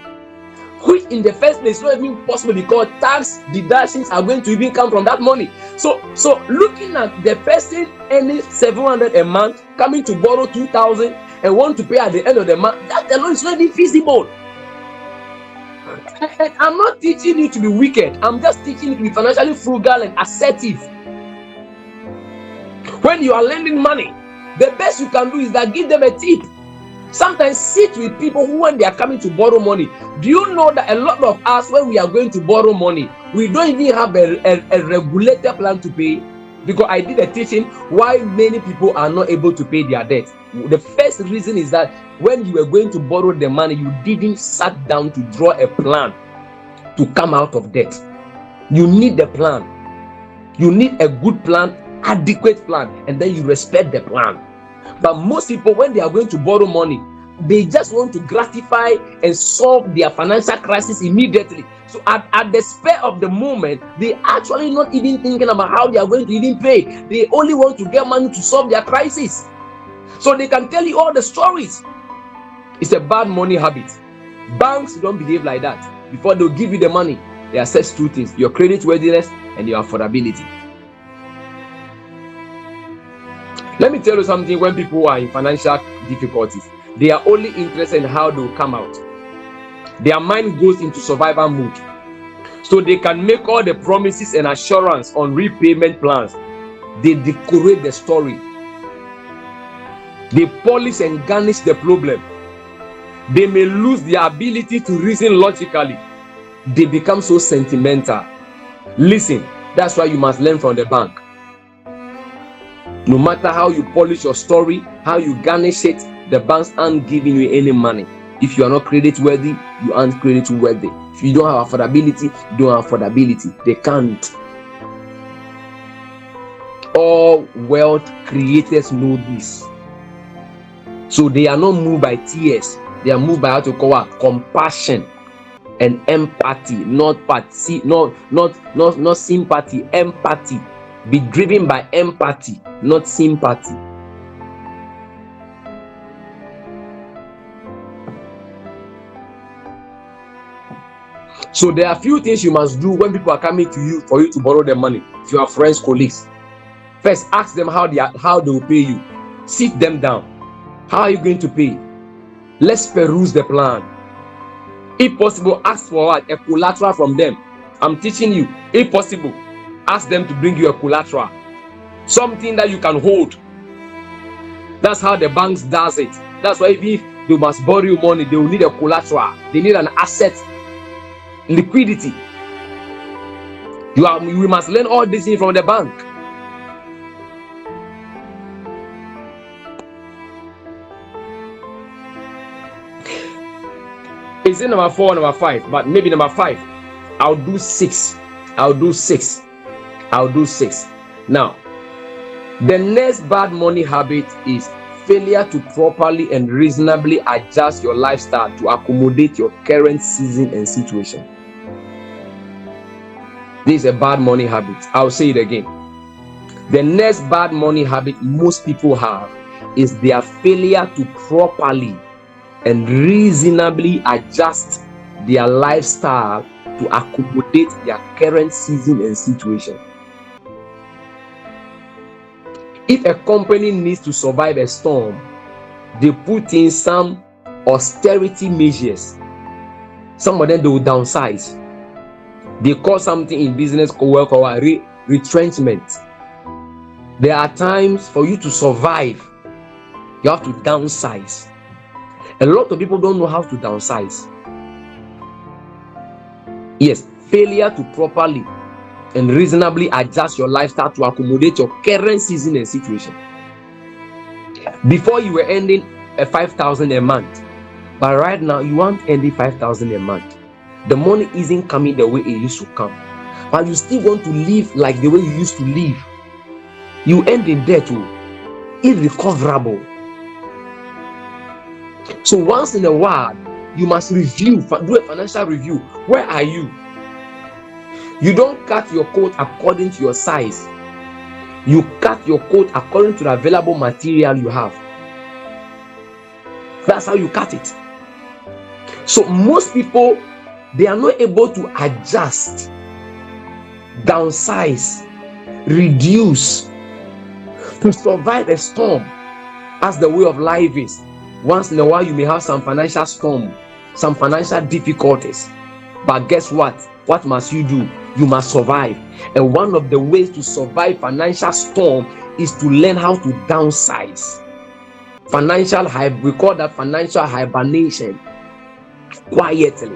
which in the first place is not even possible because tax deductions are going to even come from that money. So looking at the person earning 700 a month coming to borrow 2,000 and want to pay at the end of the month, that alone is not even feasible. I'm not teaching you to be wicked. I'm just teaching you to be financially frugal and assertive. When you are lending money, the best you can do is that give them a tip. Sometimes sit with people who, when they are coming to borrow money, do you know that a lot of us, when we are going to borrow money, we don't even have a regulated plan to pay? Because I did a teaching why many people are not able to pay their debt. The first reason is that when you were going to borrow the money, you didn't sit down to draw a plan to come out of debt. You need a plan. You need a good plan, adequate plan, and then you respect the plan. But most people, when they are going to borrow money, they just want to gratify and solve their financial crisis immediately. So at the spur of the moment, they actually not even thinking about how they are going to even pay. They only want to get money to solve their crisis. So they can tell you all the stories. It's a bad money habit. Banks don't behave like that. Before they'll give you the money, they assess two things: your credit worthiness and your affordability. Let me tell you something. When people are in financial difficulties, they are only interested in how they will come out. Their mind goes into survival mode. So they can make all the promises and assurance on repayment plans. They decorate the story. They polish and garnish the problem. They may lose their ability to reason logically. They become so sentimental. Listen, that's why you must learn from the bank. No matter how you polish your story, how you garnish it, the banks aren't giving you any money. If you are not credit worthy, you aren't credit worthy. If you don't have affordability, you don't have affordability. They can't. All wealth creators know this. So they are not moved by tears. They are moved by how to call it compassion and empathy, not sympathy, empathy. Be driven by empathy, not sympathy. So there are a few things you must do when people are coming to you for you to borrow their money. If you have friends, colleagues, first ask them how they will pay you. Sit them down. How are you going to pay? Let's peruse the plan. If possible, ask for what? A collateral from them. I'm teaching you. If possible, ask them to bring you a collateral, something that you can hold. That's how the banks does it. That's why if they must borrow you money, they will need a collateral. They need an asset, liquidity. We must learn all this from the bank. Is it number 4 or number 5? But maybe number 5. I'll do 6. Now, the next bad money habit is failure to properly and reasonably adjust your lifestyle to accommodate your current season and situation. This is a bad money habit. I'll say it again. The next bad money habit most people have is their failure to properly and reasonably adjust their lifestyle to accommodate their current season and situation. If a company needs to survive a storm, they put in some austerity measures Some of them, they will downsize. They call something in business work or retrenchment. There are times for you to survive, you have to downsize. A lot of people don't know how to downsize. Yes, failure to properly and reasonably adjust your lifestyle to accommodate your current season and situation. Before you were earning a 5,000 a month, but right now you want earning 5,000 a month. The money isn't coming the way it used to come, but you still want to live like the way you used to live. You end in debt, irrecoverable. So once in a while, you must review, do a financial review. Where are you? You don't cut your coat according to your size. You cut your coat according to the available material you have. That's how you cut it. So most people, they are not able to adjust, downsize, reduce to survive a storm as the way of life is. Once in a while, you may have some financial storm, some financial difficulties. But guess what? What must you do? You must survive. And one of the ways to survive financial storm is to learn how to downsize. We call that financial hibernation. Quietly.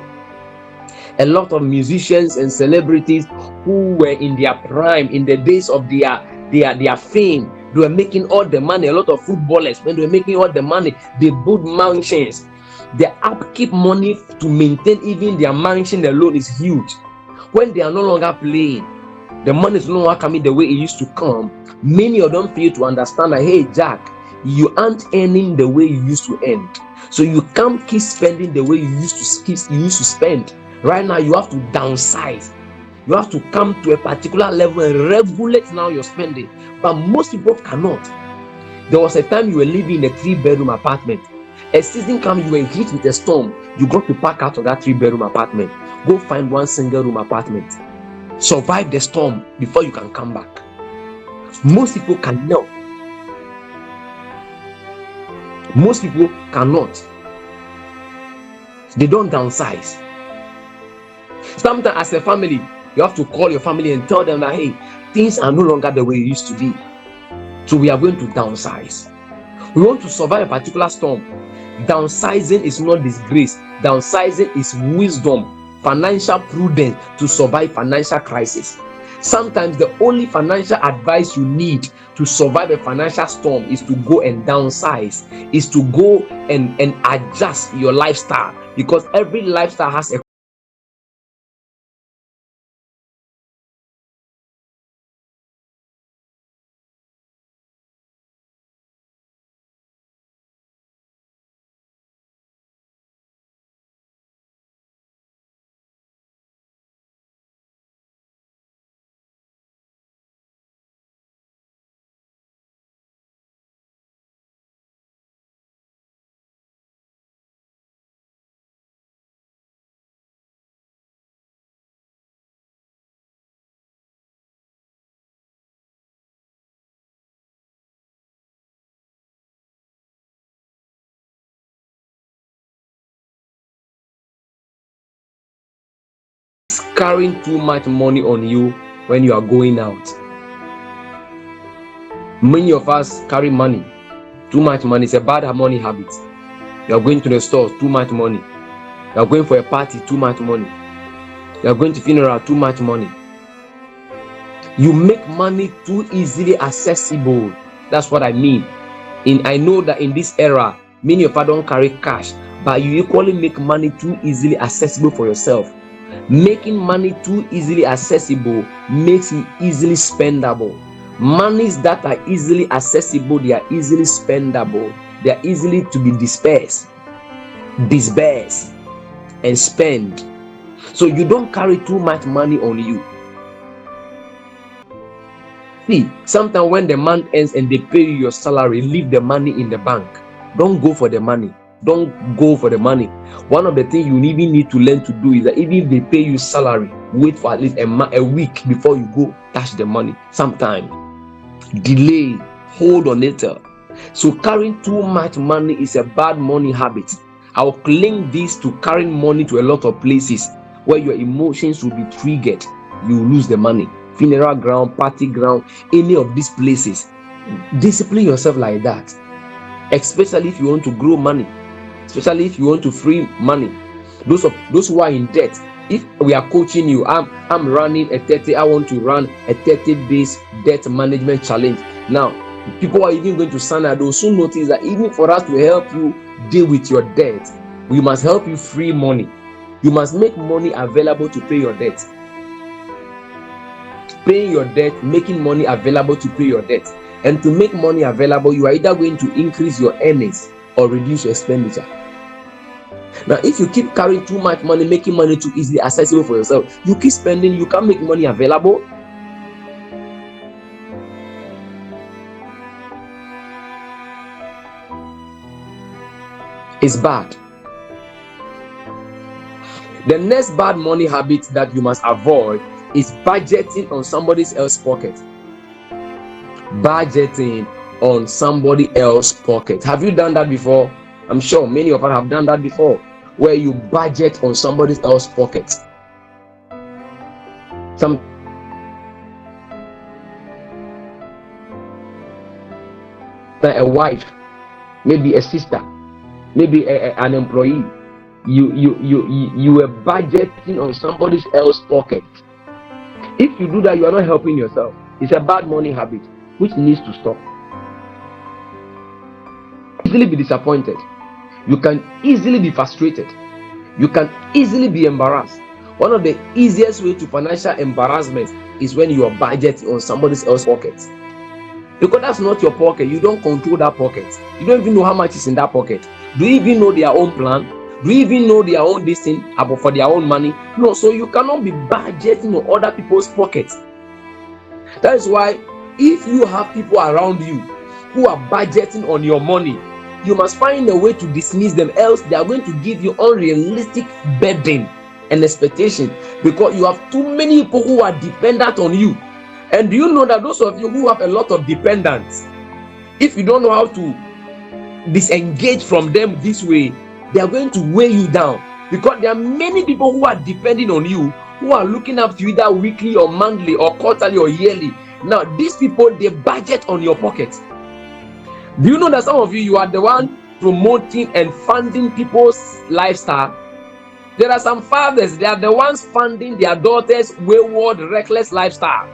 A lot of musicians and celebrities who were in their prime, in the days of their fame, they were making all the money. A lot of footballers, when they were making all the money, they built mansions. Their upkeep money to maintain even their mansion alone is huge. When they are no longer playing, the money is no longer coming the way it used to come. Many of them fail to understand that, hey, Jack, you aren't earning the way you used to earn. So you can't keep spending the way you used to spend. Right now, you have to downsize. You have to come to a particular level and regulate now your spending. But most people cannot. There was a time you were living in a 3-bedroom apartment. A season comes, you were hit with a storm. You got to pack out of that 3-bedroom apartment. Go find one single-room apartment. Survive the storm before you can come back. Most people cannot. Most people cannot. They don't downsize. Sometimes as a family, you have to call your family and tell them that, hey, things are no longer the way it used to be. So we are going to downsize. We want to survive a particular storm. Downsizing is not disgrace. Downsizing is wisdom, financial prudence to survive financial crisis. Sometimes the only financial advice you need to survive a financial storm is to go and downsize, is to go and adjust your lifestyle, because every lifestyle has a carrying too much money on you when you are going out. Many of us carry money. Too much money is a bad money habit. You are going to the store, too much money. You are going for a party, too much money. You are going to funeral, too much money. You make money too easily accessible. That's what I mean. I know that in this era, many of us don't carry cash, but you equally make money too easily accessible for yourself. Making money too easily accessible makes it easily spendable. Monies that are easily accessible, they are easily spendable. They are easily to be disbursed, and spend. So you don't carry too much money on you. See, sometimes when the month ends and they pay you your salary, leave the money in the bank. Don't go for the money. Don't go for the money. One of the things you even need to learn to do is that even if they pay you salary, wait for at least a week before you go touch the money. Sometimes delay, hold on it. So carrying too much money is a bad money habit. I'll link this to carrying money to a lot of places where your emotions will be triggered. You lose the money. Funeral ground, party ground, any of these places. Discipline yourself like that. Especially if you want to grow money. Especially if you want to free money. Those who are in debt. If we are coaching you, I'm running a 30. I want to run a 30 days debt management challenge. Now, people are even going to sign up. They'll soon notice that even for us to help you deal with your debt, we must help you free money. You must make money available to pay your debt. Paying your debt, making money available to pay your debt. And to make money available, you are either going to increase your earnings or reduce your expenditure. Now, if you keep carrying too much money, making money too easily accessible for yourself, you keep spending, you can't make money available. It's bad. The next bad money habit that you must avoid is budgeting on somebody else's pocket. Budgeting on somebody else's pocket. Have you done that before? I'm sure many of us have done that before, where you budget on somebody else's pocket. A wife, maybe a sister, maybe an employee. You were budgeting on somebody else's pocket. If you do that, you are not helping yourself. It's a bad money habit which needs to stop. Easily be disappointed. You can easily be frustrated. You can easily be embarrassed. One of the easiest way to financial embarrassment is when you are budgeting on somebody else's pocket. Because that's not your pocket. You don't control that pocket. You don't even know how much is in that pocket. Do you even know their own plan? Do you even know their own this thing about for their own money? No, so you cannot be budgeting on other people's pockets. That is why if you have people around you who are budgeting on your money, you must find a way to dismiss them, else they are going to give you unrealistic burden and expectation, because you have too many people who are dependent on you. And do you know that those of you who have a lot of dependents, if you don't know how to disengage from them this way, they are going to weigh you down, because there are many people who are depending on you, who are looking up to you either weekly or monthly or quarterly or yearly. Now, these people, they budget on your pocket. Do you know that some of you are the one promoting and funding people's lifestyle? There are some fathers, they are the ones funding their daughters' wayward, reckless lifestyle.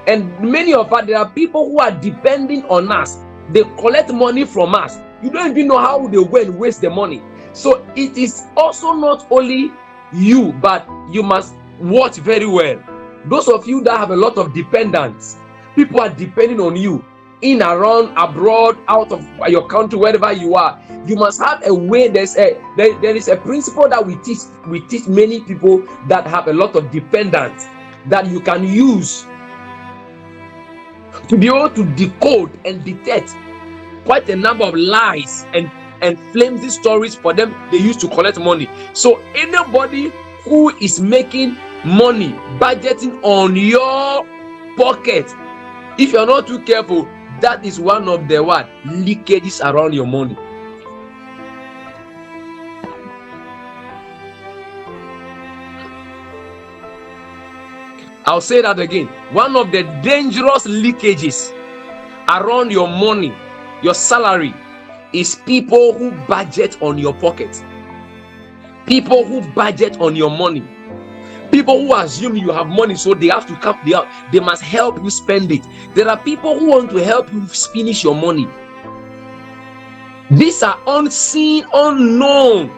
And many of us, there are people who are depending on us. They collect money from us. You don't even know how they go and waste the money. So it is also not only you, but you must watch very well. Those of you that have a lot of dependents, people are depending on you, in, around, abroad, out of your country, wherever you are. You must have a way. There is a principle that we teach many people that have a lot of dependents, that you can use to be able to decode and detect quite a number of lies and flimsy stories for them they use to collect money. So anybody who is making money budgeting on your pocket, if you're not too careful, that is one of the leakages around your money. I'll say that again. One of the dangerous leakages around your money, your salary, is people who budget on your pocket. People who budget on your money. People who assume you have money, so they have to come. They must help you spend it. There are people who want to help you finish your money. These are unseen, unknown,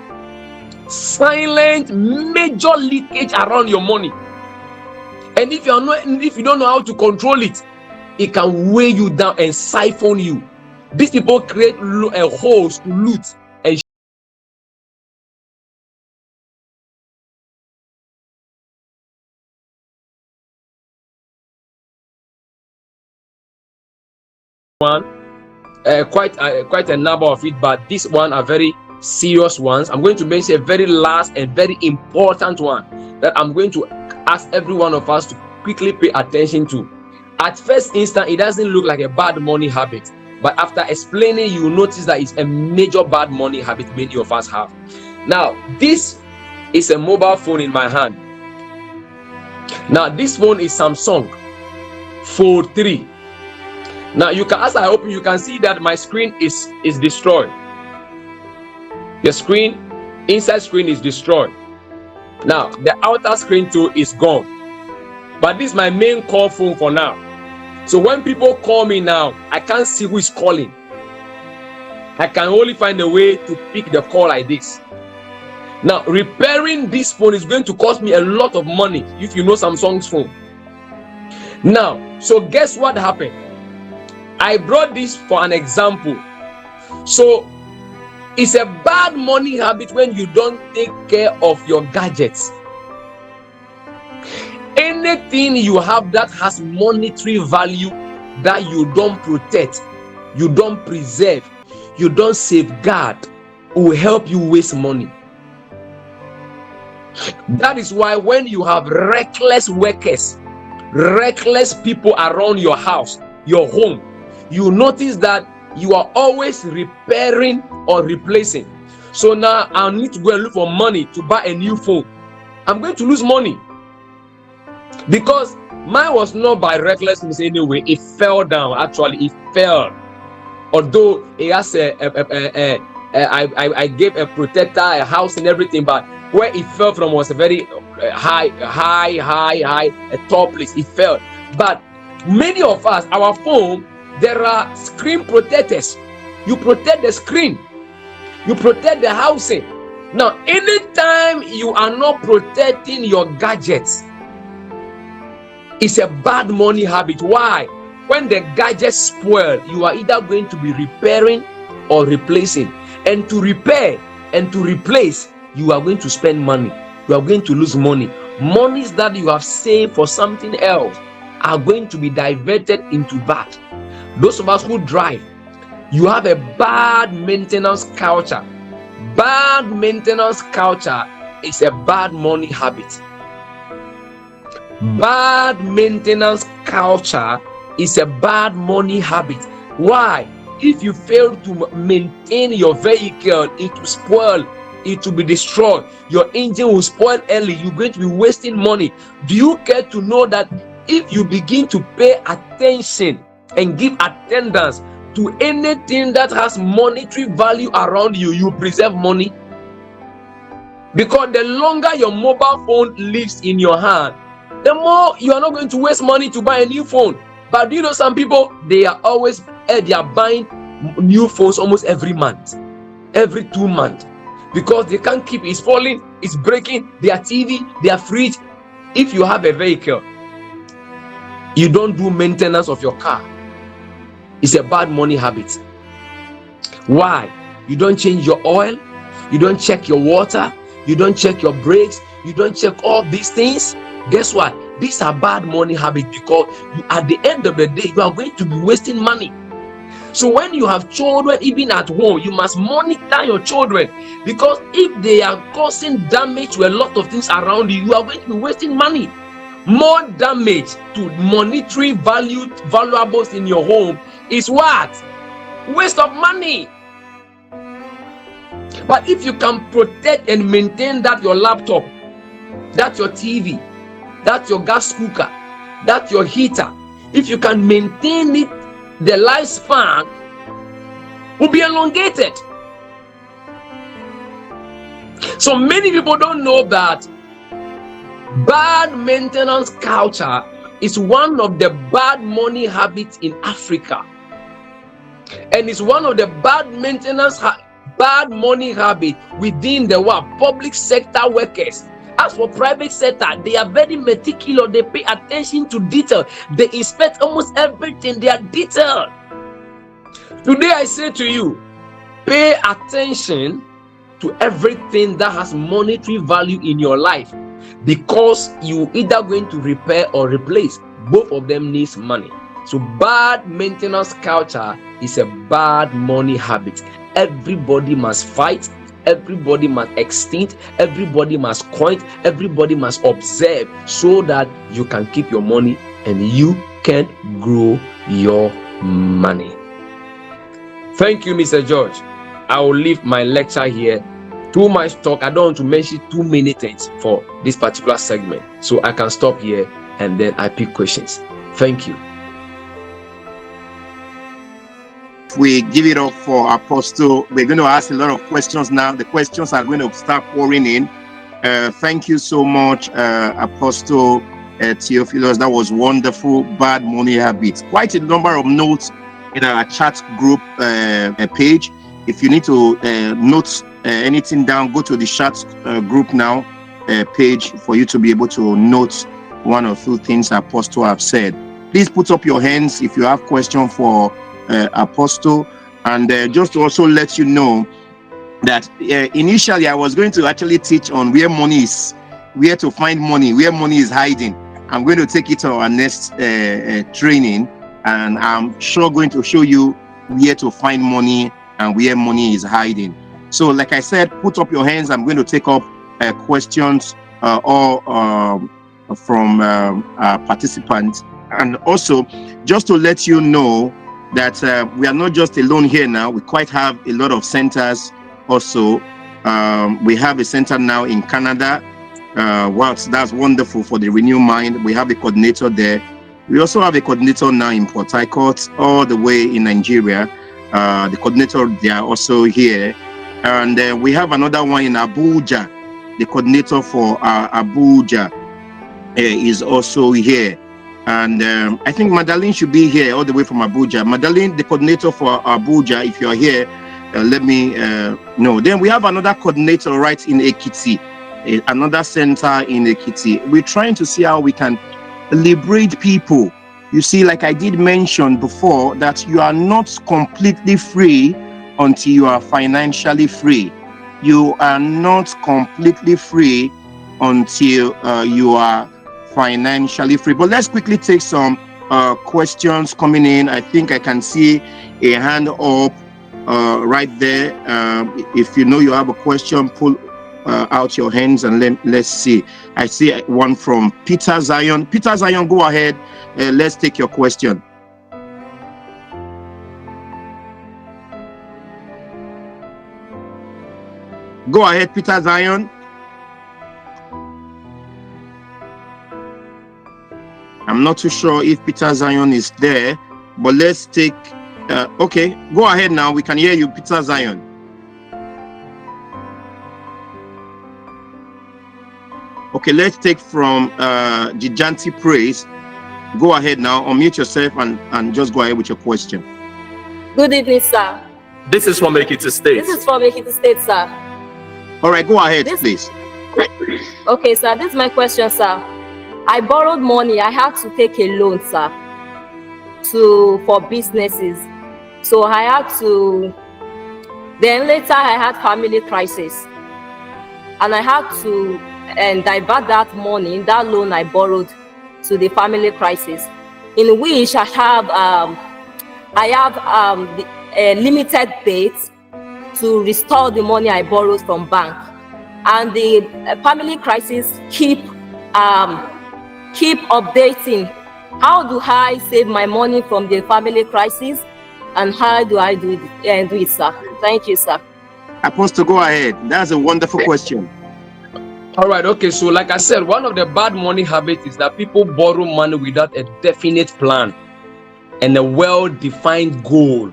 silent, major leakage around your money. And if you don't know how to control it, it can weigh you down and siphon you. These people create holes to loot and quite a number of it, but this one are very serious ones. I'm going to mention a very last and very important one that I'm going to ask every one of us to quickly pay attention to. At first instant, it doesn't look like a bad money habit, But after explaining, you will notice that it's a major bad money habit many of us have. Now, this is a mobile phone in my hand. Now, this phone is Samsung Fold 3. Now, you can, as I open, you can see that my screen is destroyed. The screen, inside screen is destroyed. Now, the outer screen too is gone. But this is my main call phone for now. So when people call me now, I can't see who is calling. I can only find a way to pick the call like this. Now, repairing this phone is going to cost me a lot of money if you know Samsung's phone. Now, so guess what happened? I brought this for an example. So, it's a bad money habit when you don't take care of your gadgets. Anything you have that has monetary value that you don't protect, you don't preserve, you don't safeguard, will help you waste money. That is why when you have reckless workers, reckless people around your house, your home, you notice that you are always repairing or replacing. So now I need to go and look for money to buy a new phone. I'm going to lose money because mine was not by recklessness anyway. It fell down. Actually, it fell. Although it has I gave a protector, a house, and everything, but where it fell from was a very high, a tall place. It fell. But many of us, our phone, there are screen protectors. You protect the screen. You protect the housing. Now, anytime you are not protecting your gadgets, it's a bad money habit. Why? When the gadgets spoil, you are either going to be repairing or replacing. And to repair and to replace, you are going to spend money. You are going to lose money. Monies that you have saved for something else are going to be diverted into that. Those of us who drive, you have a bad maintenance culture. Bad maintenance culture is a bad money habit. Bad maintenance culture is a bad money habit. Why? If you fail to maintain your vehicle, it will spoil, it will be destroyed. Your engine will spoil early. You're going to be wasting money. Do you care to know that if you begin to pay attention and give attendance to anything that has monetary value around you, you preserve money? Because the longer your mobile phone lives in your hand, the more you are not going to waste money to buy a new phone. But do you know some people, they are buying new phones almost every month, every 2 months, because they can't keep, it's falling, it's breaking, their TV, their fridge. If you have a vehicle, you don't do maintenance of your car, it's a bad money habit. Why? You don't change your oil, you don't check your water, you don't check your brakes, you don't check all these things. Guess what? These are bad money habits, because at the end of the day, you are going to be wasting money. So when you have children, even at home, you must monitor your children, because if they are causing damage to a lot of things around you, you are going to be wasting money. More damage to monetary valuables in your home is what? Waste of money. But if you can protect and maintain that your laptop, that's your TV, that's your gas cooker, that's your heater, if you can maintain it, the lifespan will be elongated. So many people don't know that bad maintenance culture is one of the bad money habits in Africa, and it's one of the bad maintenance bad money habit within the public sector workers. As for private sector, they are very meticulous. They pay attention to detail. They inspect almost everything. They are detailed. Today I say to you, pay attention to everything that has monetary value in your life, because you either going to repair or replace. Both of them needs money. So bad maintenance culture is a bad money habit. Everybody must fight. Everybody must extinct, everybody must coin, everybody must observe, so that you can keep your money and you can grow your money. Thank you, Mr. George. I will leave my lecture here. Too much talk. I don't want to mention too many things for this particular segment. So I can stop here and then I pick questions. Thank you. We give it up for Apostle. We're going to ask a lot of questions now. The questions are going to start pouring in. Thank you so much, Apostle Theophilus. That was wonderful. Bad money habits. Quite a number of notes in our chat group page. If you need to note anything down, go to the chat group now page for you to be able to note one or two things Apostle have said. Please put up your hands if you have questions for Apostle. And just to also let you know that initially I was going to actually teach on where money is, where to find money, where money is hiding. I'm going to take it to our next training, and I'm sure going to show you where to find money and where money is hiding. So like I said, put up your hands. I'm going to take up questions or from participants. And also, just to let you know that we are not just alone here now. We quite have a lot of centers also. We have a center now in Canada. Wow, that's wonderful for the Renew Mind. We have a coordinator there. We also have a coordinator now in Port Harcourt, all the way in Nigeria. The coordinator, they are also here. And we have another one in Abuja. The coordinator for Abuja is also here. And I think Madeleine should be here all the way from Abuja. Madeleine, the coordinator for Abuja, if you're here, let me know. Then we have another coordinator right in Ekiti, another center in Ekiti. We're trying to see how we can liberate people. You see, like I did mention before, that you are not completely free until you are financially free. You are not completely free until you are financially free. But let's quickly take some questions coming in. I think I can see a hand up right there. If you know you have a question, pull out your hands and let's see. I see one from Peter Zion. Peter Zion, go ahead. Let's take your question. Go ahead, Peter Zion. I'm not too sure if Peter Zion is there, but let's take, okay, go ahead now. We can hear you, Peter Zion. Okay, let's take from Giganti Praise. Go ahead now, unmute yourself and just go ahead with your question. Good evening, sir. This is from Ekiti State. This is from Ekiti State, sir. All right, go ahead, please. Okay, sir, this is my question, sir. I borrowed money. I had to take a loan, sir, for businesses. So I had to, then later I had family crisis. And I had to divert that money, that loan I borrowed, to the family crisis, in which I have a limited date to restore the money I borrowed from bank. And the family crisis keep updating. How do I save my money from the family crisis, and how do I do it, sir? Thank you, sir. Apostle, go ahead. That's a wonderful question. All right, okay. So like I said, one of the bad money habits is that people borrow money without a definite plan and a well-defined goal.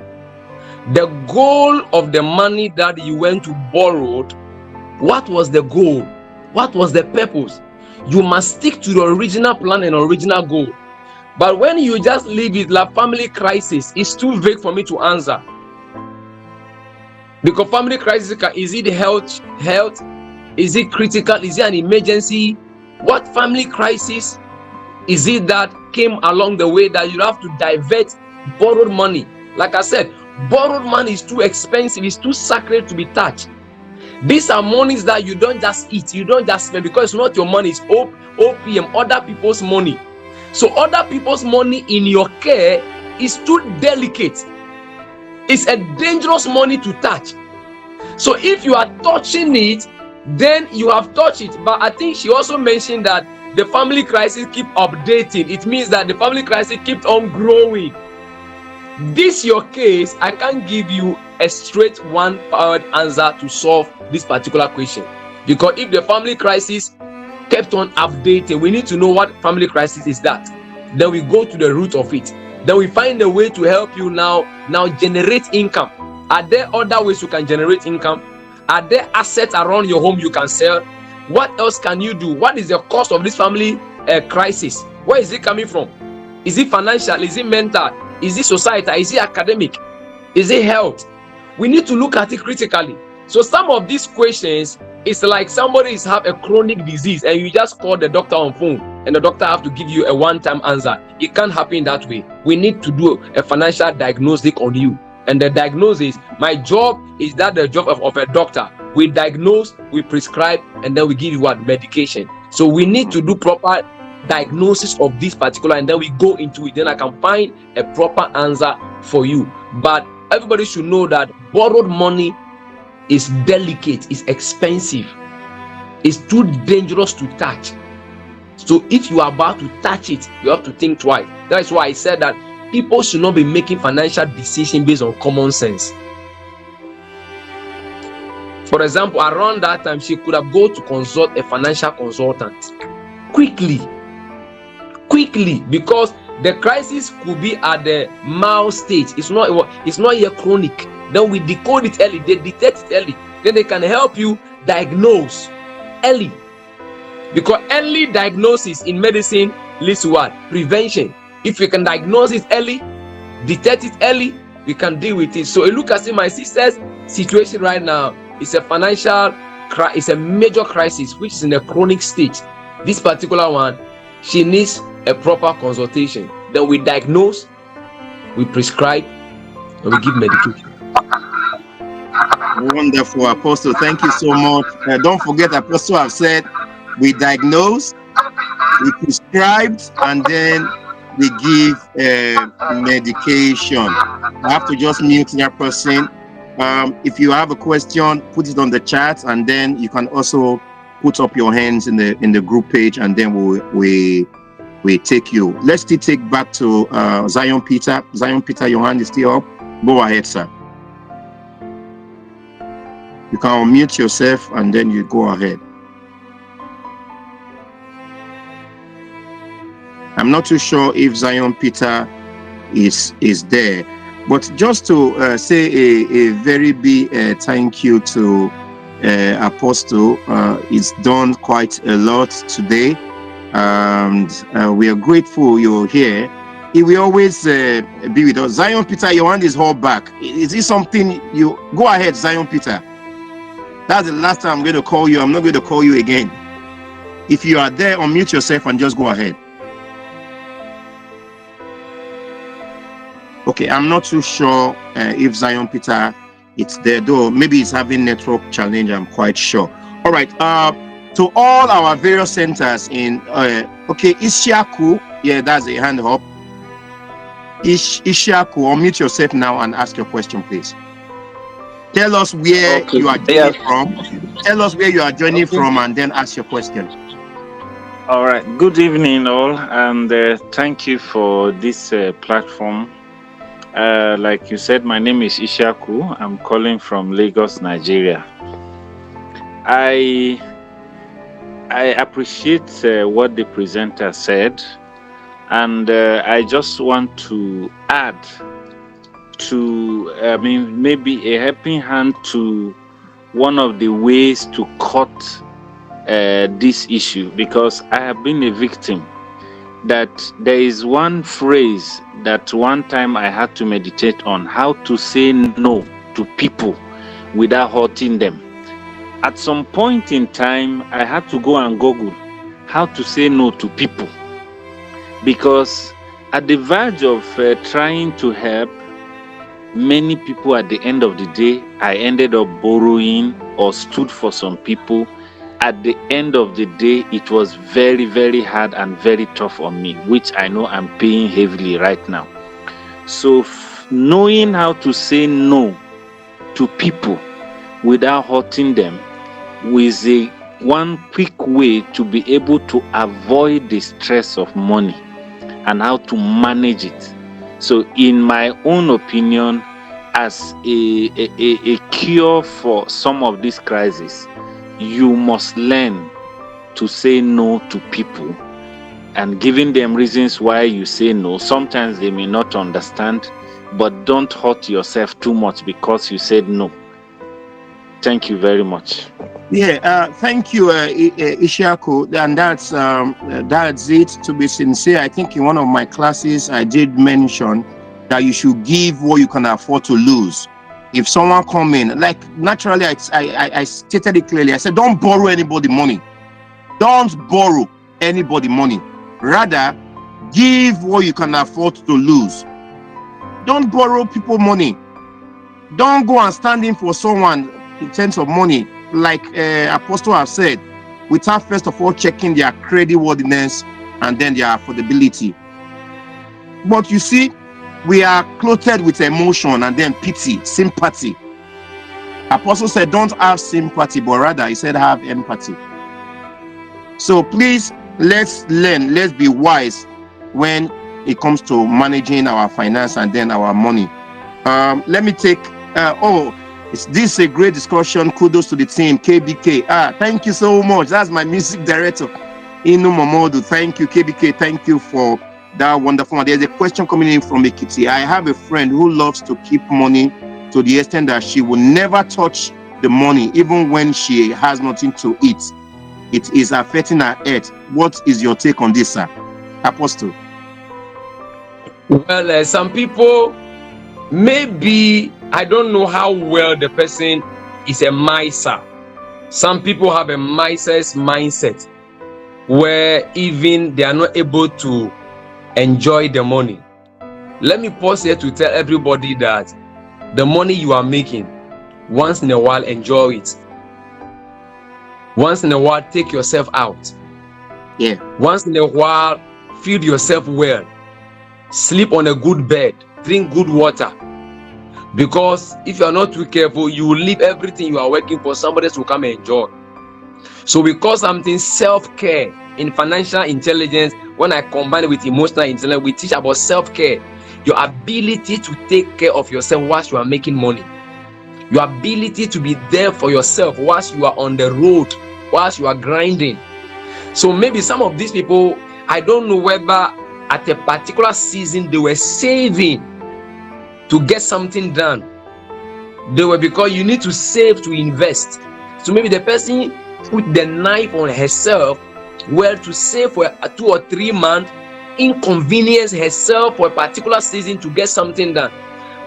The goal of the money that you went to borrow, what was the goal? What was the purpose? You must stick to the original plan and original goal. But when you just leave it like family crisis, it's too vague for me to answer. Because family crisis, is it health? Is it critical? Is it an emergency? What family crisis is it that came along the way that you have to divert borrowed money? Like I said, borrowed money is too expensive, it's too sacred to be touched. These are monies that you don't just eat, you don't just spend, because it's not your money, it's OPM, other people's money. So other people's money in your care is too delicate. It's a dangerous money to touch. So if you are touching it, then you have touched it. But I think she also mentioned that the family crisis keep updating. It means that the family crisis keeps on growing. This your case, I can't give you a straight one-powered answer to solve this particular question. Because if the family crisis kept on updating, we need to know what family crisis is that. Then we go to the root of it. Then we find a way to help you now generate income. Are there other ways you can generate income? Are there assets around your home you can sell? What else can you do? What is the cost of this family crisis? Where is it coming from? Is it financial? Is it mental? Is it societal? Is it academic? Is it health? We need to look at it critically. So some of these questions, it's like somebody is have a chronic disease and you just call the doctor on phone and the doctor have to give you a one-time answer. It can't happen that way. We need to do a financial diagnostic on you. And the diagnosis, my job is that the job of a doctor. We diagnose, we prescribe, and then we give you what? Medication. So we need to do proper diagnosis of this particular, and then we go into it. Then I can find a proper answer for you. But everybody should know that borrowed money is delicate, it's expensive, it's too dangerous to touch. So if you are about to touch it, you have to think twice. That's why I said that people should not be making financial decisions based on common sense. For example, around that time, she could have gone to consult a financial consultant quickly, because the crisis could be at the mild stage. It's not yet chronic. Then we decode it early, they detect it early, then they can help you diagnose early. Because early diagnosis in medicine leads to what? Prevention. If we can diagnose it early, detect it early, we can deal with it. So look at my sister's situation right now. It's a financial it's a major crisis which is in a chronic stage. This particular one, she needs a proper consultation. Then we diagnose, we prescribe, and we give medication. Wonderful, Apostle. Thank you so much. Don't forget, Apostle have said we diagnose, we prescribed, and then we give medication. I have to just mute that person. If you have a question, put it on the chat, and then you can also put up your hands in the group page, and then we take you. Let's still take back to Zion Peter. Zion Peter, your hand is still up. Go ahead, sir. You can unmute yourself, and then you go ahead. I'm not too sure if Zion Peter is there, but just to say a very big thank you to Apostle. He's done quite a lot today, and we are grateful you're here. He will always be with us. Zion Peter, your hand is held back. Is this something you go ahead, Zion Peter? That's the last time I'm going to call you. I'm not going to call you again. If you are there, unmute yourself and just go ahead. Okay, I'm not too sure if Zion Peter is there, though. Maybe he's having network challenge, I'm quite sure. All right, to all our various centers in, okay, Ishaku, yeah, that's a hand up. Ishaku, unmute yourself now and ask your question, please. Tell us where you are joining from. Tell us where you are joining from, and then ask your question. All right. Good evening, all, and thank you for this platform. Like you said, my name is Ishaku. I'm calling from Lagos, Nigeria. I appreciate what the presenter said, and I just want to add to, maybe a helping hand to one of the ways to cut this issue, because I have been a victim. That there is one phrase that one time I had to meditate on, how to say no to people without hurting them. At some point in time, I had to go and Google how to say no to people, because at the verge of trying to help many people, at the end of the day, I ended up borrowing or stood for some people. At the end of the day, it was very, very hard and very tough on me, which I know I'm paying heavily right now. So knowing how to say no to people without hurting them is one quick way to be able to avoid the stress of money and how to manage it. So in my own opinion, as a cure for some of these crises, you must learn to say no to people, and giving them reasons why you say no. Sometimes they may not understand, but don't hurt yourself too much because you said no. Thank you very much. Yeah, thank you, Ishaku. And that's it. To be sincere, I think in one of my classes I did mention that you should give what you can afford to lose. If someone come in, like naturally, I stated it clearly. I said, don't borrow anybody money. Don't borrow anybody money. Rather, give what you can afford to lose. Don't borrow people money. Don't go and stand in for someone in terms of money, like Apostle have said, without first of all checking their creditworthiness and then their affordability. But you see, we are clothed with emotion and then pity, sympathy. Apostle said, don't have sympathy, but rather he said, have empathy. So please, let's learn, let's be wise when it comes to managing our finance and then our money. Let me take, this is a great discussion. Kudos to the team, KBK. Thank you so much. That's my music director, Inu Momodu. Thank you, KBK. Thank you for that wonderful one. There's a question coming in from Ekiti. I have a friend who loves to keep money to the extent that she will never touch the money, even when she has nothing to eat. It is affecting her health. What is your take on this, sir? Apostle. Well, some people, maybe, I don't know how well the person is a miser. Some people have a miser's mindset where even they are not able to enjoy the money. Let me pause here to tell everybody that the money you are making, once in a while, enjoy it. Once in a while, take yourself out. Yeah. Once in a while, feed yourself well. Sleep on a good bed. Drink good water. Because if you are not too careful, you will leave everything you are working for somebody to come and enjoy. So we call something self-care in financial intelligence. When I combine it with emotional intelligence, we teach about self-care. Your ability to take care of yourself whilst you are making money. Your ability to be there for yourself whilst you are on the road, whilst you are grinding. So maybe some of these people, I don't know whether at a particular season they were saving to get something done. They were, because you need to save to invest. So maybe the person put the knife on herself, well, to save for 2 or 3 months, inconvenience herself for a particular season to get something done.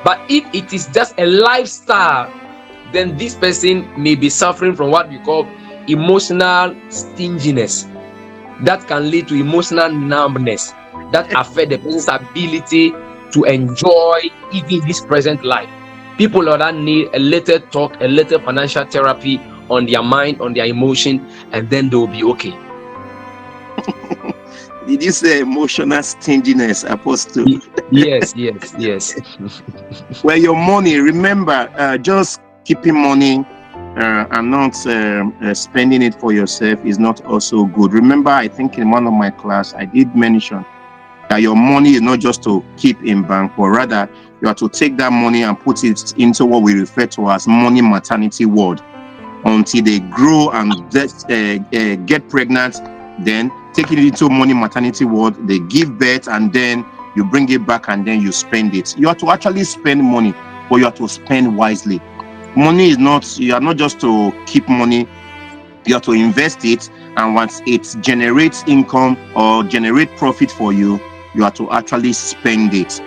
But if it is just a lifestyle, then this person may be suffering from what we call emotional stinginess. That can lead to emotional numbness that affect the person's ability to enjoy even this present life. People like that need a little talk, a little financial therapy on their mind, on their emotion, and then they will be okay. Did you say emotional stinginess, Apostle? Yes. Well, your money, remember, just keeping money and not spending it for yourself is not also good. Remember, I think in one of my class, I did mention that your money is not just to keep in bank, but rather you are to take that money and put it into what we refer to as money maternity ward until they grow and get pregnant. Then take it into money maternity ward, they give birth, and then you bring it back and then you spend it. You are to actually spend money, but you have to spend wisely. Money is not, you are not just to keep money, you have to invest it, and once it generates income or generate profit for you, you have to actually spend it.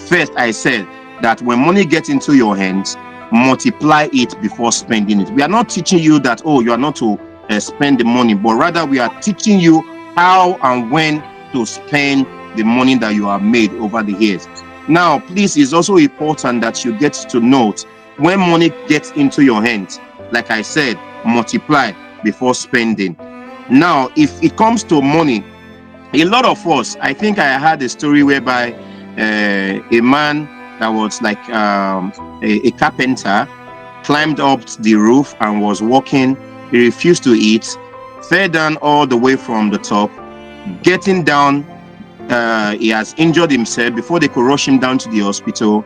First, I said that when money gets into your hands, multiply it before spending it. We are not teaching you that, oh, you are not to spend the money, but rather we are teaching you how and when to spend the money that you have made over the years. Now, please, it's also important that you get to note when money gets into your hands, like I said, multiply before spending. Now, if it comes to money, a lot of us, I think I had a story whereby a man that was like a carpenter climbed up the roof and was walking. He refused to eat, fell down all the way from the top. Getting down, he has injured himself. Before they could rush him down to the hospital,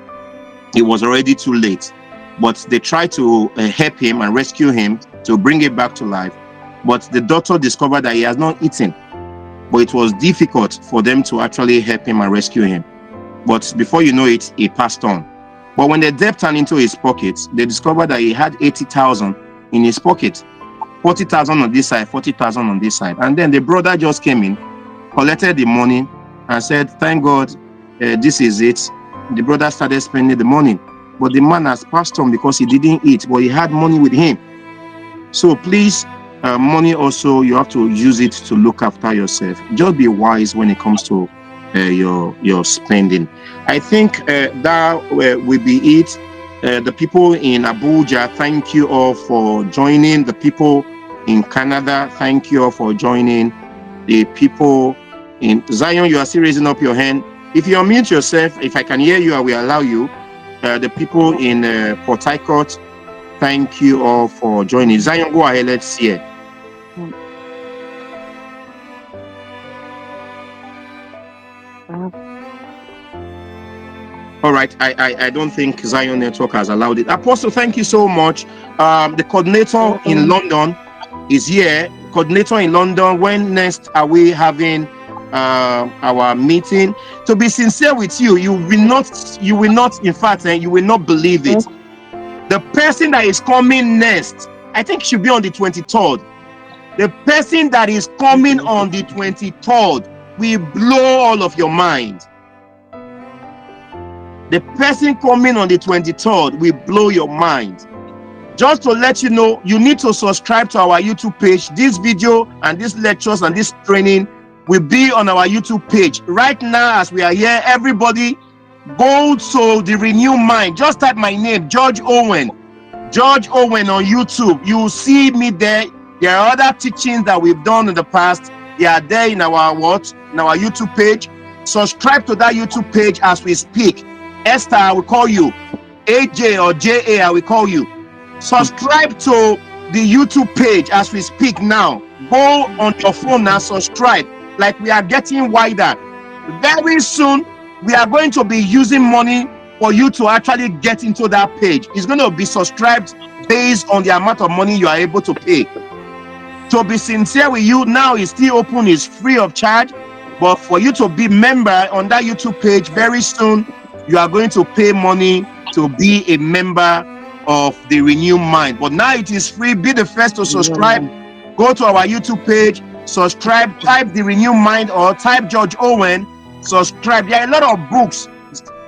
it was already too late. But they tried to help him and rescue him to bring him back to life. But the doctor discovered that he has not eaten. But it was difficult for them to actually help him and rescue him. But before you know it, he passed on. But when they depth into his pockets, they discovered that he had 80,000 in his pocket. 40,000 on this side, 40,000 on this side. And then the brother just came in, collected the money, and said, thank God, this is it. The brother started spending the money. But the man has passed on because he didn't eat, but he had money with him. So please, money also, you have to use it to look after yourself. Just be wise when it comes to your spending. I think that will be it. The people in Abuja, thank you all for joining. The people in Canada, thank you all for joining. The people in Zion, you are still raising up your hand. If you unmute yourself, if I can hear you, I will allow you. The people in Port Harcourt, thank you all for joining. Zion, go ahead, let's hear. All right, I don't think Zion Network has allowed it. Apostle, thank you so much. The coordinator in London is here. Coordinator in London, when next are we having our meeting? To be sincere with you, you will not, in fact, you will not believe it. The person that is coming next, I think should be on the 23rd. The person that is coming on the 23rd will blow all of your mind. The person coming on the 23rd will blow your mind. Just to let you know, you need to subscribe to our YouTube page. This video and these lectures and this training will be on our YouTube page. Right now, as we are here, everybody go to the Renew Mind. Just type my name, George Owen. George Owen on YouTube. You will see me there. There are other teachings that we've done in the past. They are there in our YouTube page. Subscribe to that YouTube page as we speak. Esther, I will call you. AJ or JA, I will call you. Subscribe to the YouTube page as we speak now. Go on your phone now, subscribe. Like we are getting wider. Very soon, we are going to be using money for you to actually get into that page. It's going to be subscribed based on the amount of money you are able to pay. To be sincere with you, now it's still open, it's free of charge. But for you to be member on that YouTube page, very soon, you are going to pay money to be a member of the Renew Mind. But now it is free. Be the first to subscribe. Go to our YouTube page, subscribe, type the Renew Mind or type George Owen, subscribe. There are a lot of books.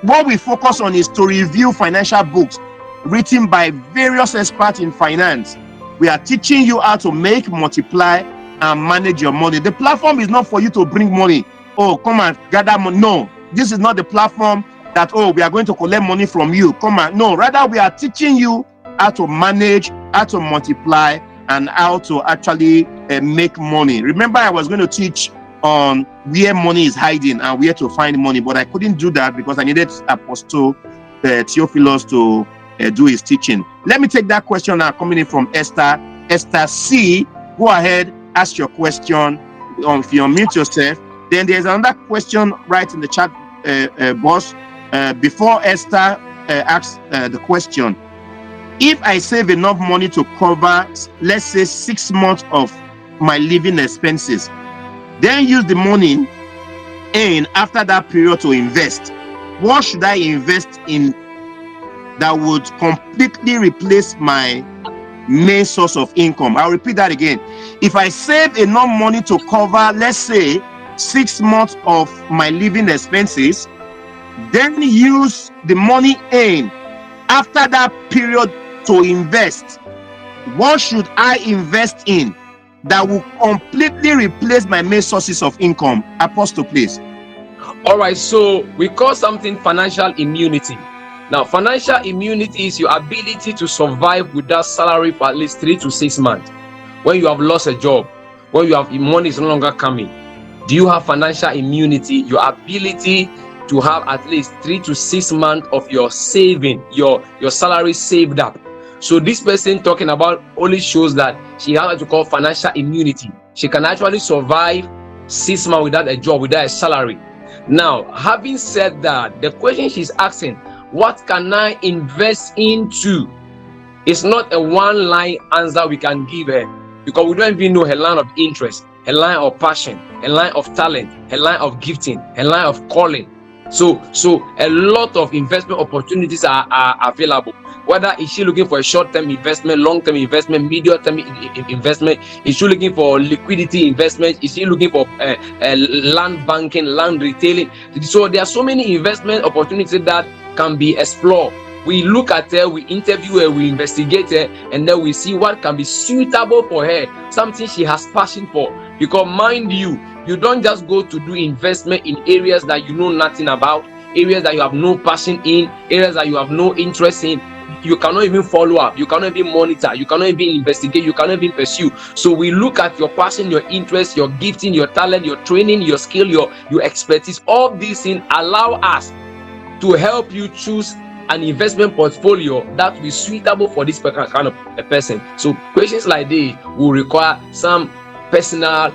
What we focus on is to review financial books written by various experts in finance. We are teaching you how to make, multiply, and manage your money. The platform is not for you to bring money. Oh, come and gather money. No, this is not the platform that, oh, we are going to collect money from you. Come on. No, rather we are teaching you how to manage, how to multiply, and how to actually make money. Remember, I was going to teach on where money is hiding and where to find money, but I couldn't do that because I needed Apostle THEOPHILUS to do his teaching. Let me take that question now coming in from Esther. Esther C, go ahead, ask your question. If you unmute yourself, then there's another question right in the chat box. Before Esther asks the question, if I save enough money to cover, let's say, 6 months of my living expenses, then use the money in after that period to invest, what should I invest in that would completely replace my main source of income? I'll repeat that again. If I save enough money to cover, let's say, 6 months of my living expenses, then use the money in after that period to invest, what should I invest in that will completely replace my main sources of income? Apostle, please. All right, so we call something financial immunity. Now, financial immunity is your ability to survive without salary for at least 3 to 6 months. When you have lost a job, when you have money is no longer coming, do you have financial immunity? Your ability to have at least 3 to 6 months of your saving, your salary saved up. So this person talking about only shows that she has what you call financial immunity. She can actually survive 6 months without a job, without a salary. Now, having said that, the question she's asking, what can I invest into? It's not a one-line answer we can give her, because we don't even know her line of interest, her line of passion, her line of talent, her line of gifting, her line of calling. So a lot of investment opportunities are available. Whether is she looking for a short-term investment, long-term investment, medium-term investment? Is she looking for liquidity investment? Is she looking for land banking, land retailing? So there are so many investment opportunities that can be explored. We look at her, we interview her, we investigate her, and then we see what can be suitable for her, something she has passion for. Because mind you, you don't just go to do investment in areas that you know nothing about, areas that you have no passion in, areas that you have no interest in. You cannot even follow up, you cannot even monitor, you cannot even investigate, you cannot even pursue. So we look at your passion, your interest, your gifting, your talent, your training, your skill, your expertise. All these things allow us to help you choose an investment portfolio that will be suitable for this kind of a person. So questions like this will require some personal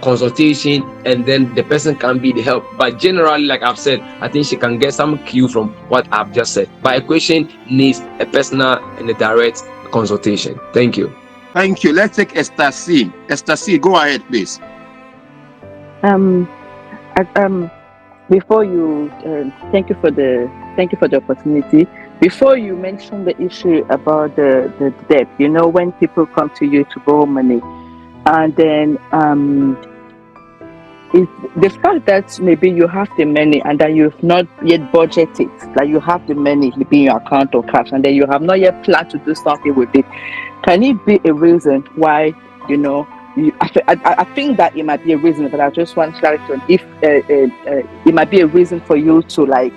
consultation, and then the person can be the help. But generally, like I've said, I think she can get some cue from what I've just said. But a question needs a personal and a direct consultation. Thank you. Thank you. Let's take Esther C. Esther C, go ahead, please. Before you, thank you for the opportunity. Before you mention the issue about the debt, you know, when people come to you to borrow money, and then it's the fact that maybe you have the money and that you've not yet budgeted, that you have the money maybe in your account or cash, and then you have not yet planned to do something with it. Can it be a reason why, you know, I think that it might be a reason, but I just want clarity on if it might be a reason for you to like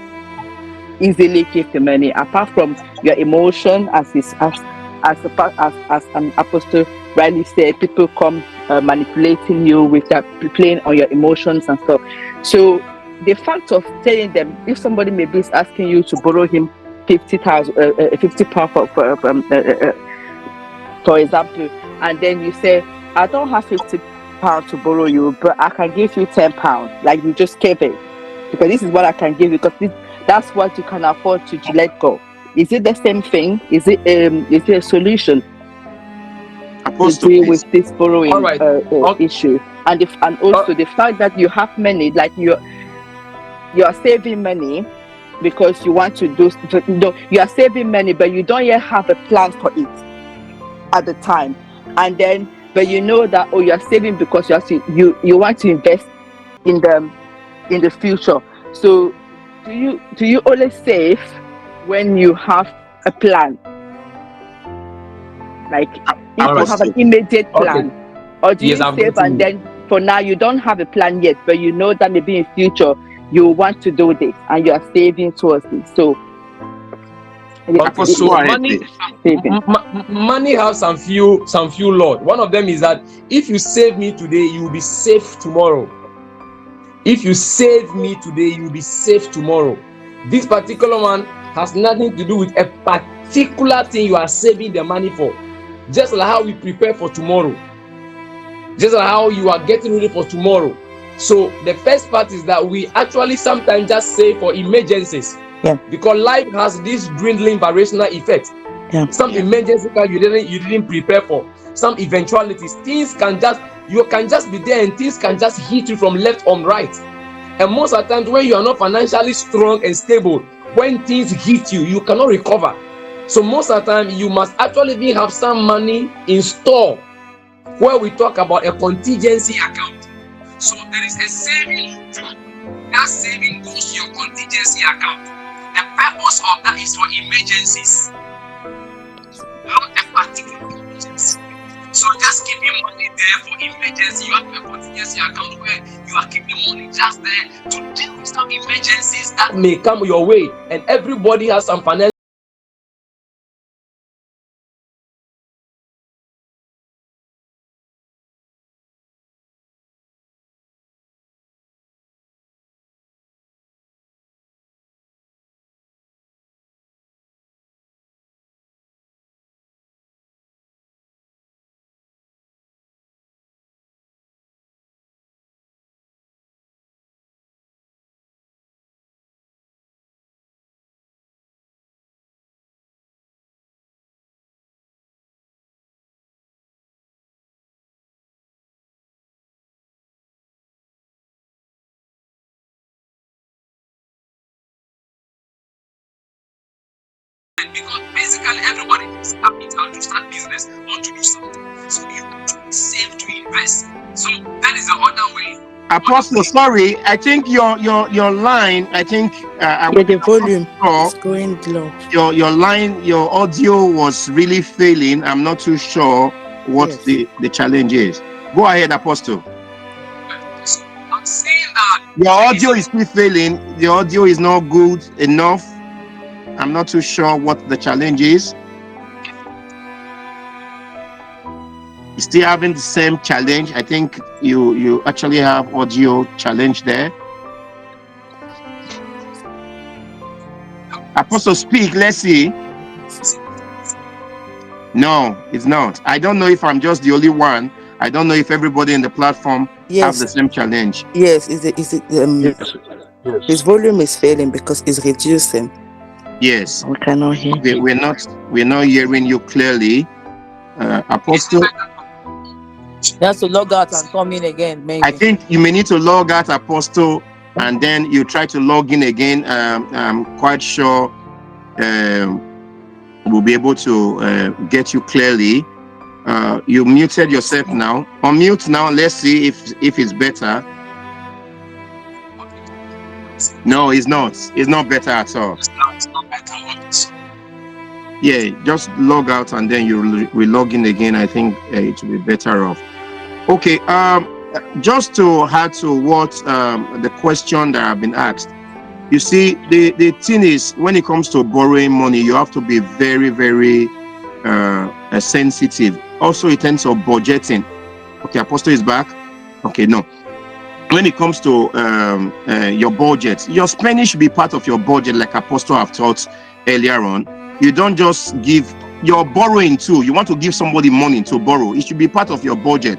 easily give the money, apart from your emotion, as Apostle rightly said, people come manipulating you with that, playing on your emotions and stuff. So the fact of telling them, if somebody maybe is asking you to borrow him 50,000, 50 pounds for example, and then you say, I don't have 50 pounds to borrow you, but I can give you 10 pounds, like you just gave it, because this is what I can give you, because that's what you can afford to let go. Is it the same thing? Is it a solution Apostle, to deal please. with this borrowing issue? And also the fact that you have money, like you are saving money because you want to do, you are saving money, but you don't yet have a plan for it at the time, and then but you know that you are saving because you want to invest in the future. So do you always save when you have a plan, like if you have an immediate plan, or do you save and then for now you don't have a plan yet, but you know that maybe in future you want to do this and you are saving towards this? So money has some few laws. One of them is that if you save me today, you will be safe tomorrow. If you save me today, you will be safe tomorrow. This particular one has nothing to do with a particular thing you are saving the money for. Just like how we prepare for tomorrow, just like how you are getting ready for tomorrow. So the first part is that we actually sometimes just save for emergencies. Yeah. Because life has this dwindling variational effect. Yeah. Some emergencies that you didn't prepare for. Some eventualities. You can just be there and things can just hit you from left or right. And most of the times when you are not financially strong and stable, when things hit you, you cannot recover. So most of the time you must actually have some money in store, where we talk about a contingency account. So there is a saving. That saving goes to your contingency account. The purpose of that is for emergencies, not a particular emergency. So just keeping money there for emergency. You have a contingency account where you are keeping money just there to deal with some emergencies that may come your way. And everybody has some financial Because basically everybody needs capital to start business or to do something. So you have to save to invest. So that is the other way. Apostle, sorry, I think your line, I think the volume is sure. going low. Your line, your audio was really failing. I'm not too sure what Yes. the challenge is. Go ahead, Apostle. I'm saying that Your audio is still failing. The audio is not good enough. I'm not too sure what the challenge is. You're still having the same challenge. I think you actually have audio challenge there. Apostle, speak. Let's see. No, it's not. I don't know if I'm just the only one. I don't know if everybody in the platform have the same challenge. Yes, his volume is failing because it's reducing. Yes. We cannot hear. Okay, we're not hearing you clearly. Apostle, You have to log out and come in again, maybe. I think you may need to log out, Apostle, and then you try to log in again. I'm quite sure we'll be able to get you clearly. You muted yourself now. Unmute now. Let's see if it's better. No, it's not. It's not better at all. it's not better. Yeah, just log out and then you log in again. I think it will be better off. Okay. Just to add to what the question that have been asked. You see, the thing is, when it comes to borrowing money, you have to be very, very sensitive. Also, in terms of budgeting. Okay, Apostle is back. Okay, no. When it comes to your budget, your spending should be part of your budget, like Apostle have taught earlier on. You don't just give your borrowing too. You want to give somebody money to borrow. It should be part of your budget.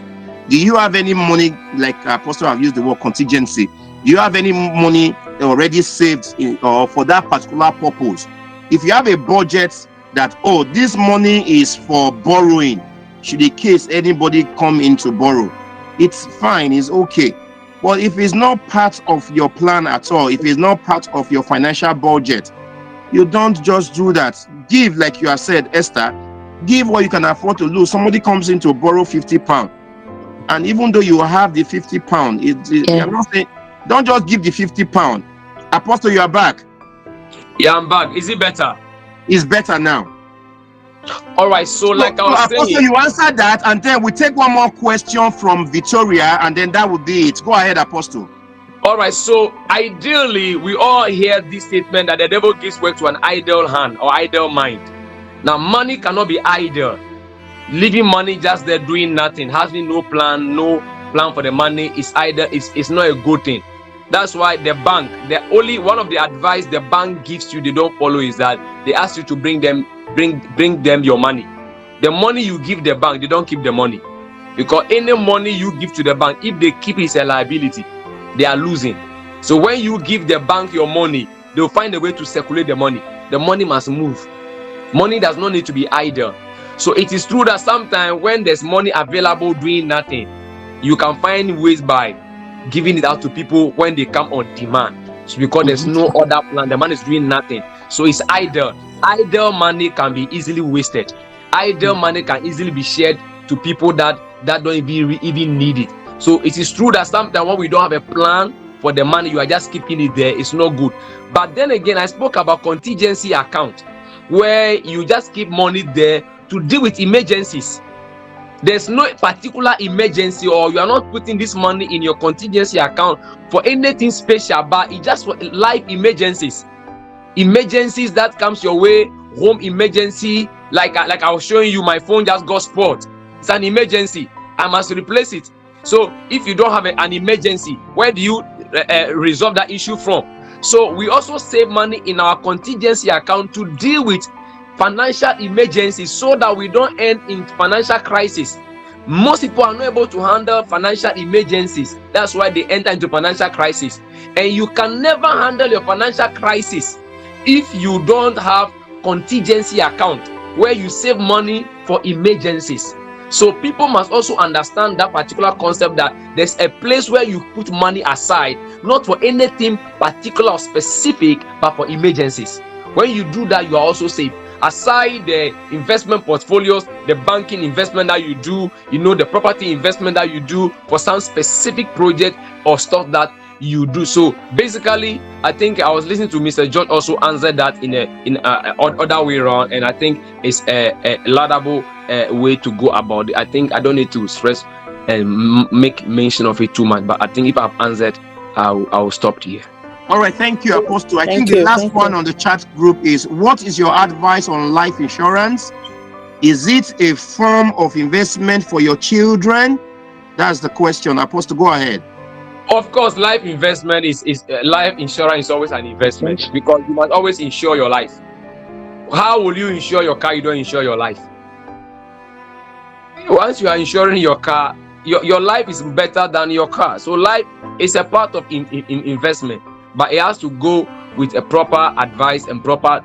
Do you have any money, like Apostle have used the word contingency? Do you have any money already saved or for that particular purpose? If you have a budget that, oh, this money is for borrowing, should in case anybody come in to borrow, it's fine, it's okay. But if it's not part of your plan at all, if it's not part of your financial budget, you don't just do that. Give, like you have said, Esther, give what you can afford to lose. Somebody comes in to borrow £50. And even though you have the £50, I'm not saying, don't just give the £50. Apostle, you are back. Yeah, I'm back. Is it better? It's better now. All right. So like I was Apostle, saying, you answered that, and then we take one more question from Victoria, and then that would be it. Go ahead, Apostle. all right. So ideally, we all hear this statement that the devil gives work to an idle hand or idle mind. Now, money cannot be idle. Leaving money just there doing nothing, having no plan for the money is either is not a good thing. That's why the bank, the only one of the advice the bank gives you, they don't follow, is that they ask you to bring them your money. The money you give the bank, they don't keep the money, because any money you give to the bank, if they keep it, it's a liability. They are losing. So when you give the bank your money, they'll find a way to circulate the money. The money must move. Money does not need to be idle. So it is true that sometimes when there's money available doing nothing, you can find ways by giving it out to people when they come on demand. So because there's no other plan, the money is doing nothing. So it's idle. Idle money can be easily wasted. Idle money can easily be shared to people that don't even need it. So it is true that sometimes when we don't have a plan for the money, you are just keeping it there. It's not good. But then again, I spoke about contingency account, where you just keep money there to deal with emergencies. There's no particular emergency, or you are not putting this money in your contingency account for anything special, but it's just for life emergencies. Emergencies that comes your way, home emergency, like I was showing you, my phone just got spoiled. It's an emergency. I must replace it. So if you don't have an emergency, where do you resolve that issue from? So we also save money in our contingency account to deal with financial emergencies, so that we don't end in financial crisis. Most people are not able to handle financial emergencies. That's why they enter into financial crisis. And you can never handle your financial crisis if you don't have contingency account where you save money for emergencies. So people must also understand that particular concept, that there's a place where you put money aside, not for anything particular or specific, but for emergencies. When you do that, you are also safe. aside the investment portfolios, the banking investment that you do, the property investment that you do for some specific project or stuff that you do. So basically, I think I was listening to Mr. George also answer that in other way around, and I think it's a laudable way to go about it. I think I don't need to stress and make mention of it too much, but I think if I've answered, I'll stop here. All right, thank you, Apostle. I think the last one on the chat group is, what is your advice on life insurance? Is it a form of investment for your children? That's the question. Apostle, go ahead. Of course, life investment is life insurance is always an investment, because you must always insure your life. How will you insure your car? You don't insure your life. Once you are insuring your car, your life is better than your car. So life is a part of investment, but it has to go with a proper advice and proper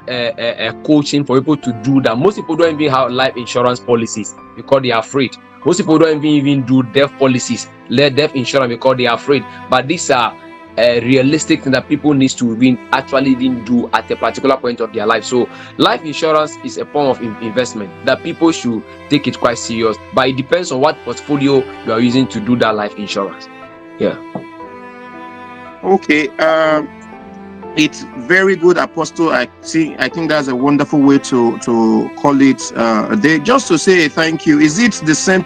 coaching for people to do that. Most people don't even have life insurance policies because they are afraid. Most people don't even do death policies, death insurance, because they are afraid. But these are realistic things that people need to actually do at a particular point of their life. So life insurance is a form of investment that people should take it quite serious. But it depends on what portfolio you are using to do that life insurance. Yeah. Okay. It's very good, Apostle. I think that's a wonderful way to call it a day. Just to say thank you. Is it the same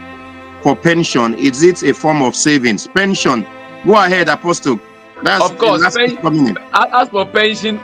for pension? Is it a form of savings? Pension. Go ahead, Apostle. That's of course. As for pension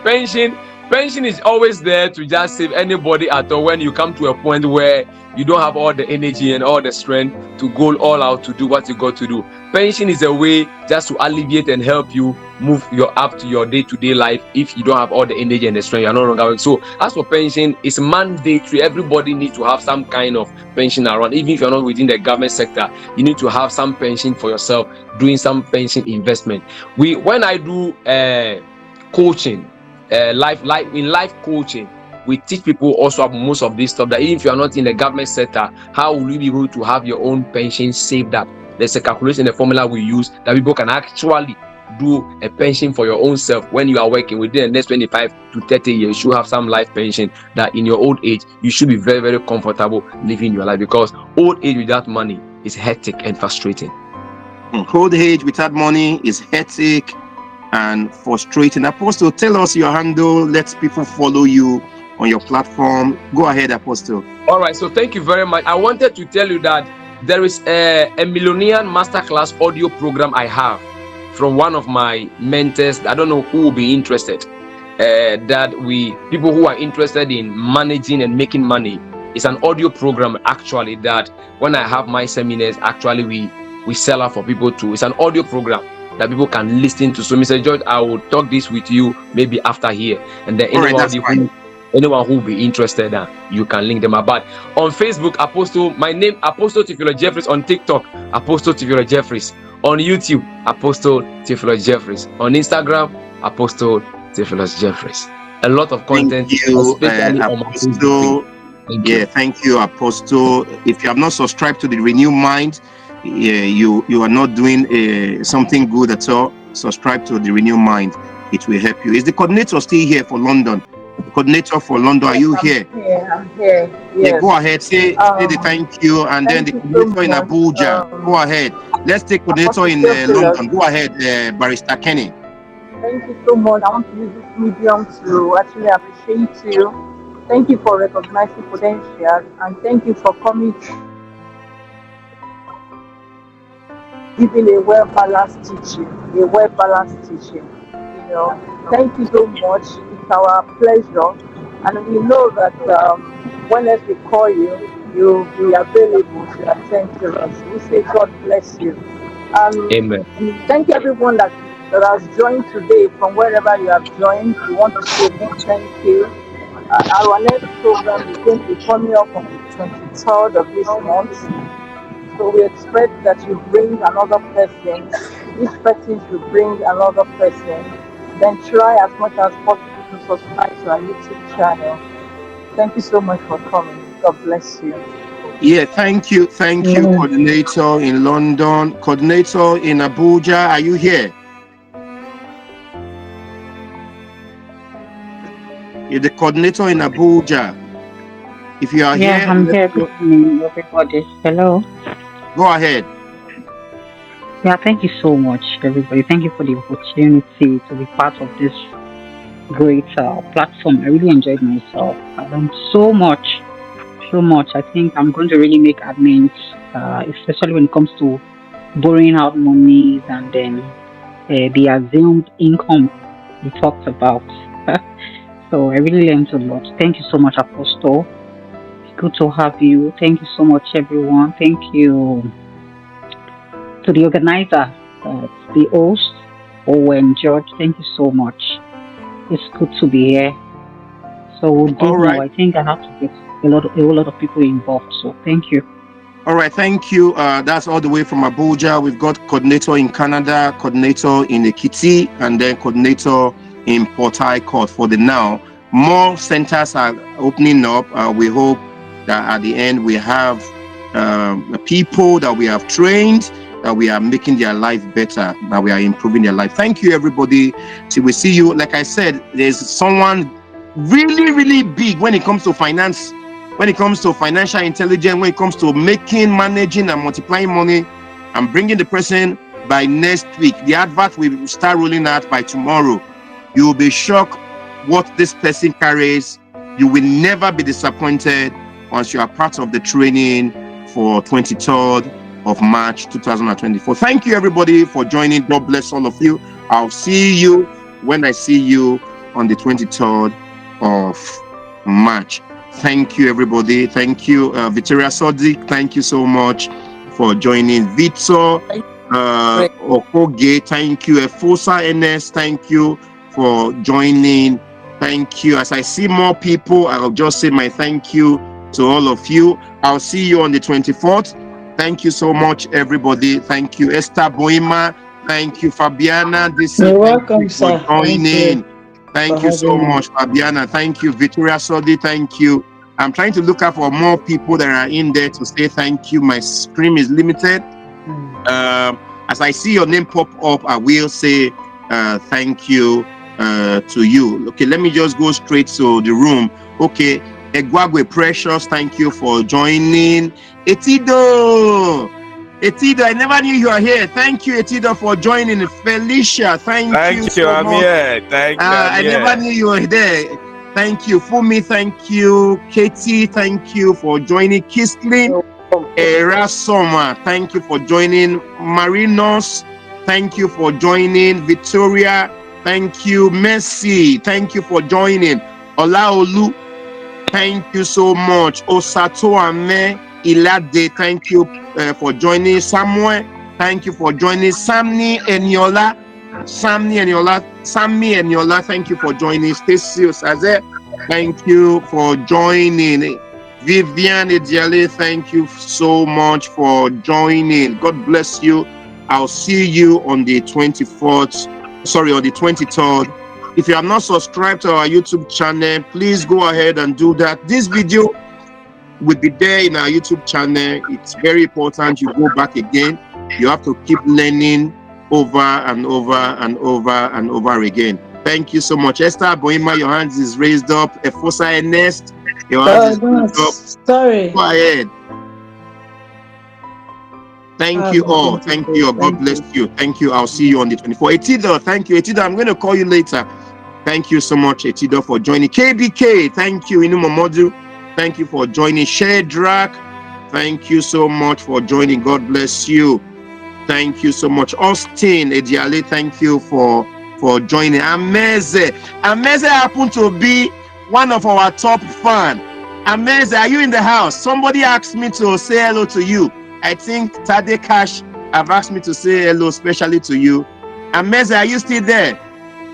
is always there to just save anybody at all when you come to a point where you don't have all the energy and all the strength to go all out to do what you got to do. Pension is a way just to alleviate and help you move up to your day-to-day life. If you don't have all the energy and the strength, you're no longer working. So as for pension, it's mandatory. Everybody needs to have some kind of pension around. Even if you're not within the government sector, you need to have some pension for yourself, doing some pension investment. When I do coaching, life coaching, we teach people also most of this stuff, that even if you are not in the government sector, how will you be able to have your own pension saved up? There's a calculation, a formula we use that people can actually do a pension for your own self when you are working. Within the next 25 to 30 years, you should have some life pension that in your old age, you should be very, very comfortable living your life, because old age without money is hectic and frustrating. Old age without money is hectic and frustrating. Apostle, tell us your handle. Let people follow you on your platform. Go ahead, Apostle. All right, so thank you very much. I wanted to tell you that there is a Millionaire Masterclass audio program I have from one of my mentors. I don't know who will be interested. People who are interested in managing and making money. It's an audio program actually that when I have my seminars, actually we sell out for people too. It's an audio program that people can listen to. So Mr. George, I will talk this with you maybe after here, and then anyone who will be interested, you can link them up. But on Facebook, Apostle, my name Apostle THEOPHILUS Jeffries. On TikTok, Apostle THEOPHILUS Jeffries. On YouTube, Apostle THEOPHILUS Jeffries. On Instagram, Apostle THEOPHILUS Jeffries. A lot of content. Thank you, Apostle. Thank you, Apostle. If you have not subscribed to the Renew Mind, you are not doing something good at all. Subscribe to the Renew Mind. It will help you. Is the coordinator still here for London? The coordinator for London, are you here? I'm here. Yes. Yeah, go ahead. Say the thank you, and then the coordinator in Abuja. Go ahead. Let's take coordinator in London. Go ahead, Barrister Kenny. Thank you so much. I want to use this medium to actually appreciate you. Thank you for recognizing potential, and thank you for coming, giving a well-balanced teaching. Thank you so much. It's our pleasure, and we know that whenever we call you, you'll be available to attend to us. We say God bless you. Amen. Thank everyone that has joined today from wherever you have joined. We want to say big thank you. Our next program is going to be coming up on the 23rd of this month. So we expect that you bring another person. Each person should bring another person. Then try as much as possible to subscribe to our YouTube channel. Thank you so much for coming. God bless you. Yeah, thank you, coordinator in London, coordinator in Abuja. Are you here? You're the coordinator in Abuja. If you are Yeah, here, I'm here. Good evening, everybody. Hello. go ahead. Yeah, thank you so much, everybody. Thank you for the opportunity to be part of this great platform. I really enjoyed myself. I learned so much, so much. I think I'm going to really make amends, especially when it comes to borrowing out monies and then the assumed income we talked about. So I really learned a lot. Thank you so much, Apostle. It's good to have you. Thank you so much, everyone. Thank you to the organizer, the host, Owen George. Thank you so much. It's good to be here. So we All did know. right. I think I have to get a whole lot of people involved. So thank you. All right, thank you. That's all the way from Abuja. We've got coordinator in Canada, coordinator in Ekiti, and then coordinator in Port Harcourt for the now. More centers are opening up. We hope that at the end we have people that we have trained, that we are making their life better, that we are improving their life. Thank you, everybody. Till we see you. Like I said, there's someone really, really big when it comes to finance. When it comes to financial intelligence, when it comes to making, managing, and multiplying money, I'm bringing the person by next week. The advert will start rolling out by tomorrow. You will be shocked what this person carries. You will never be disappointed once you are part of the training for 23rd of March 2024. Thank you, everybody, for joining. God bless all of you. I'll see you when I see you on the 23rd of March. Thank you, everybody. Thank you, Victoria Sodik. Thank you so much for joining. Victor Okoge, thank you. Efosa NS, thank you for joining. Thank you. As I see more people, I'll just say my thank you to all of you. I'll see you on the 24th. Thank you so much, everybody. Thank you, Esther Boima. Thank you, Fabiana. You're welcome, sir. For joining. Thank you so much, Fabiana. Thank you, Victoria Sodi. Thank you. I'm trying to look out for more people that are in there to say thank you. My screen is limited. As I see your name pop up, I will say thank you to you. Okay, let me just go straight to the room. Okay, Egwagwe Precious, thank you for joining. Etido, I never knew you are here. Thank you, Etido, for joining. Felicia, thank you so I'm much. Here. Thank you. I never knew you were there. Thank you. Fumi, thank you. Katie, thank you for joining. Kistlin, Erasoma, thank you for joining. Marinos, thank you for joining. Victoria, thank you. Mercy, thank you for joining. Olaolu, thank you so much. Osato Ame Ilade, thank you for joining. Samuel, thank you for joining. Sammy Eniola, thank you for joining. Stacy Osaze, thank you for joining. Vivian Ediale, thank you so much for joining. God bless you. I'll see you on the 23rd. If you are not subscribed to our YouTube channel, please go ahead and do that. This video will be there in our YouTube channel. It's very important you go back again. You have to keep learning over and over and over and over again. Thank you so much. Esther Boima, your hands is raised up. Efosa Ernest, your hands is raised up. Sorry. Go ahead. Thank you all. Thank you. God bless you. Thank you. I'll see you on the 24th. Etido, thank you. Etido, I'm going to call you later. Thank you so much, Etido, for joining. KBK, thank you. Inumomodu, thank you for joining. Shedrack, thank you so much for joining. God bless you. Thank you so much. Austin Ediale, thank you for joining. Ameze happened to be one of our top fans. Ameze, are you in the house? Somebody asked me to say hello to you. I think Tade Cash have asked me to say hello, especially to you. Ameze, are you still there?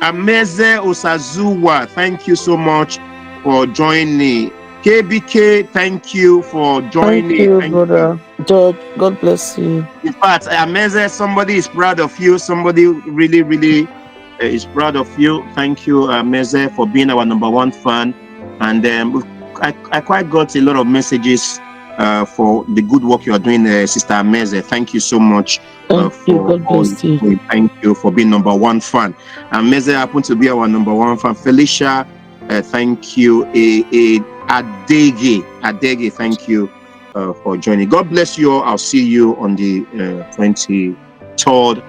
Ameze Osazuwa, thank you so much for joining. KBK, thank you for joining. Thank you, brother George. God bless you. In fact, Ameze, somebody is proud of you. Somebody really, really is proud of you. Thank you, Ameze, for being our #1 fan. And I quite got a lot of messages for the good work you are doing, Sister Ameze. Thank you so much. God bless you. Thank you for being #1 fan. Ameze happened to be our #1 fan. Felicia, thank you. Adege, thank you for joining. God bless you all. I'll see you on the 23rd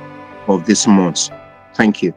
of this month. Thank you.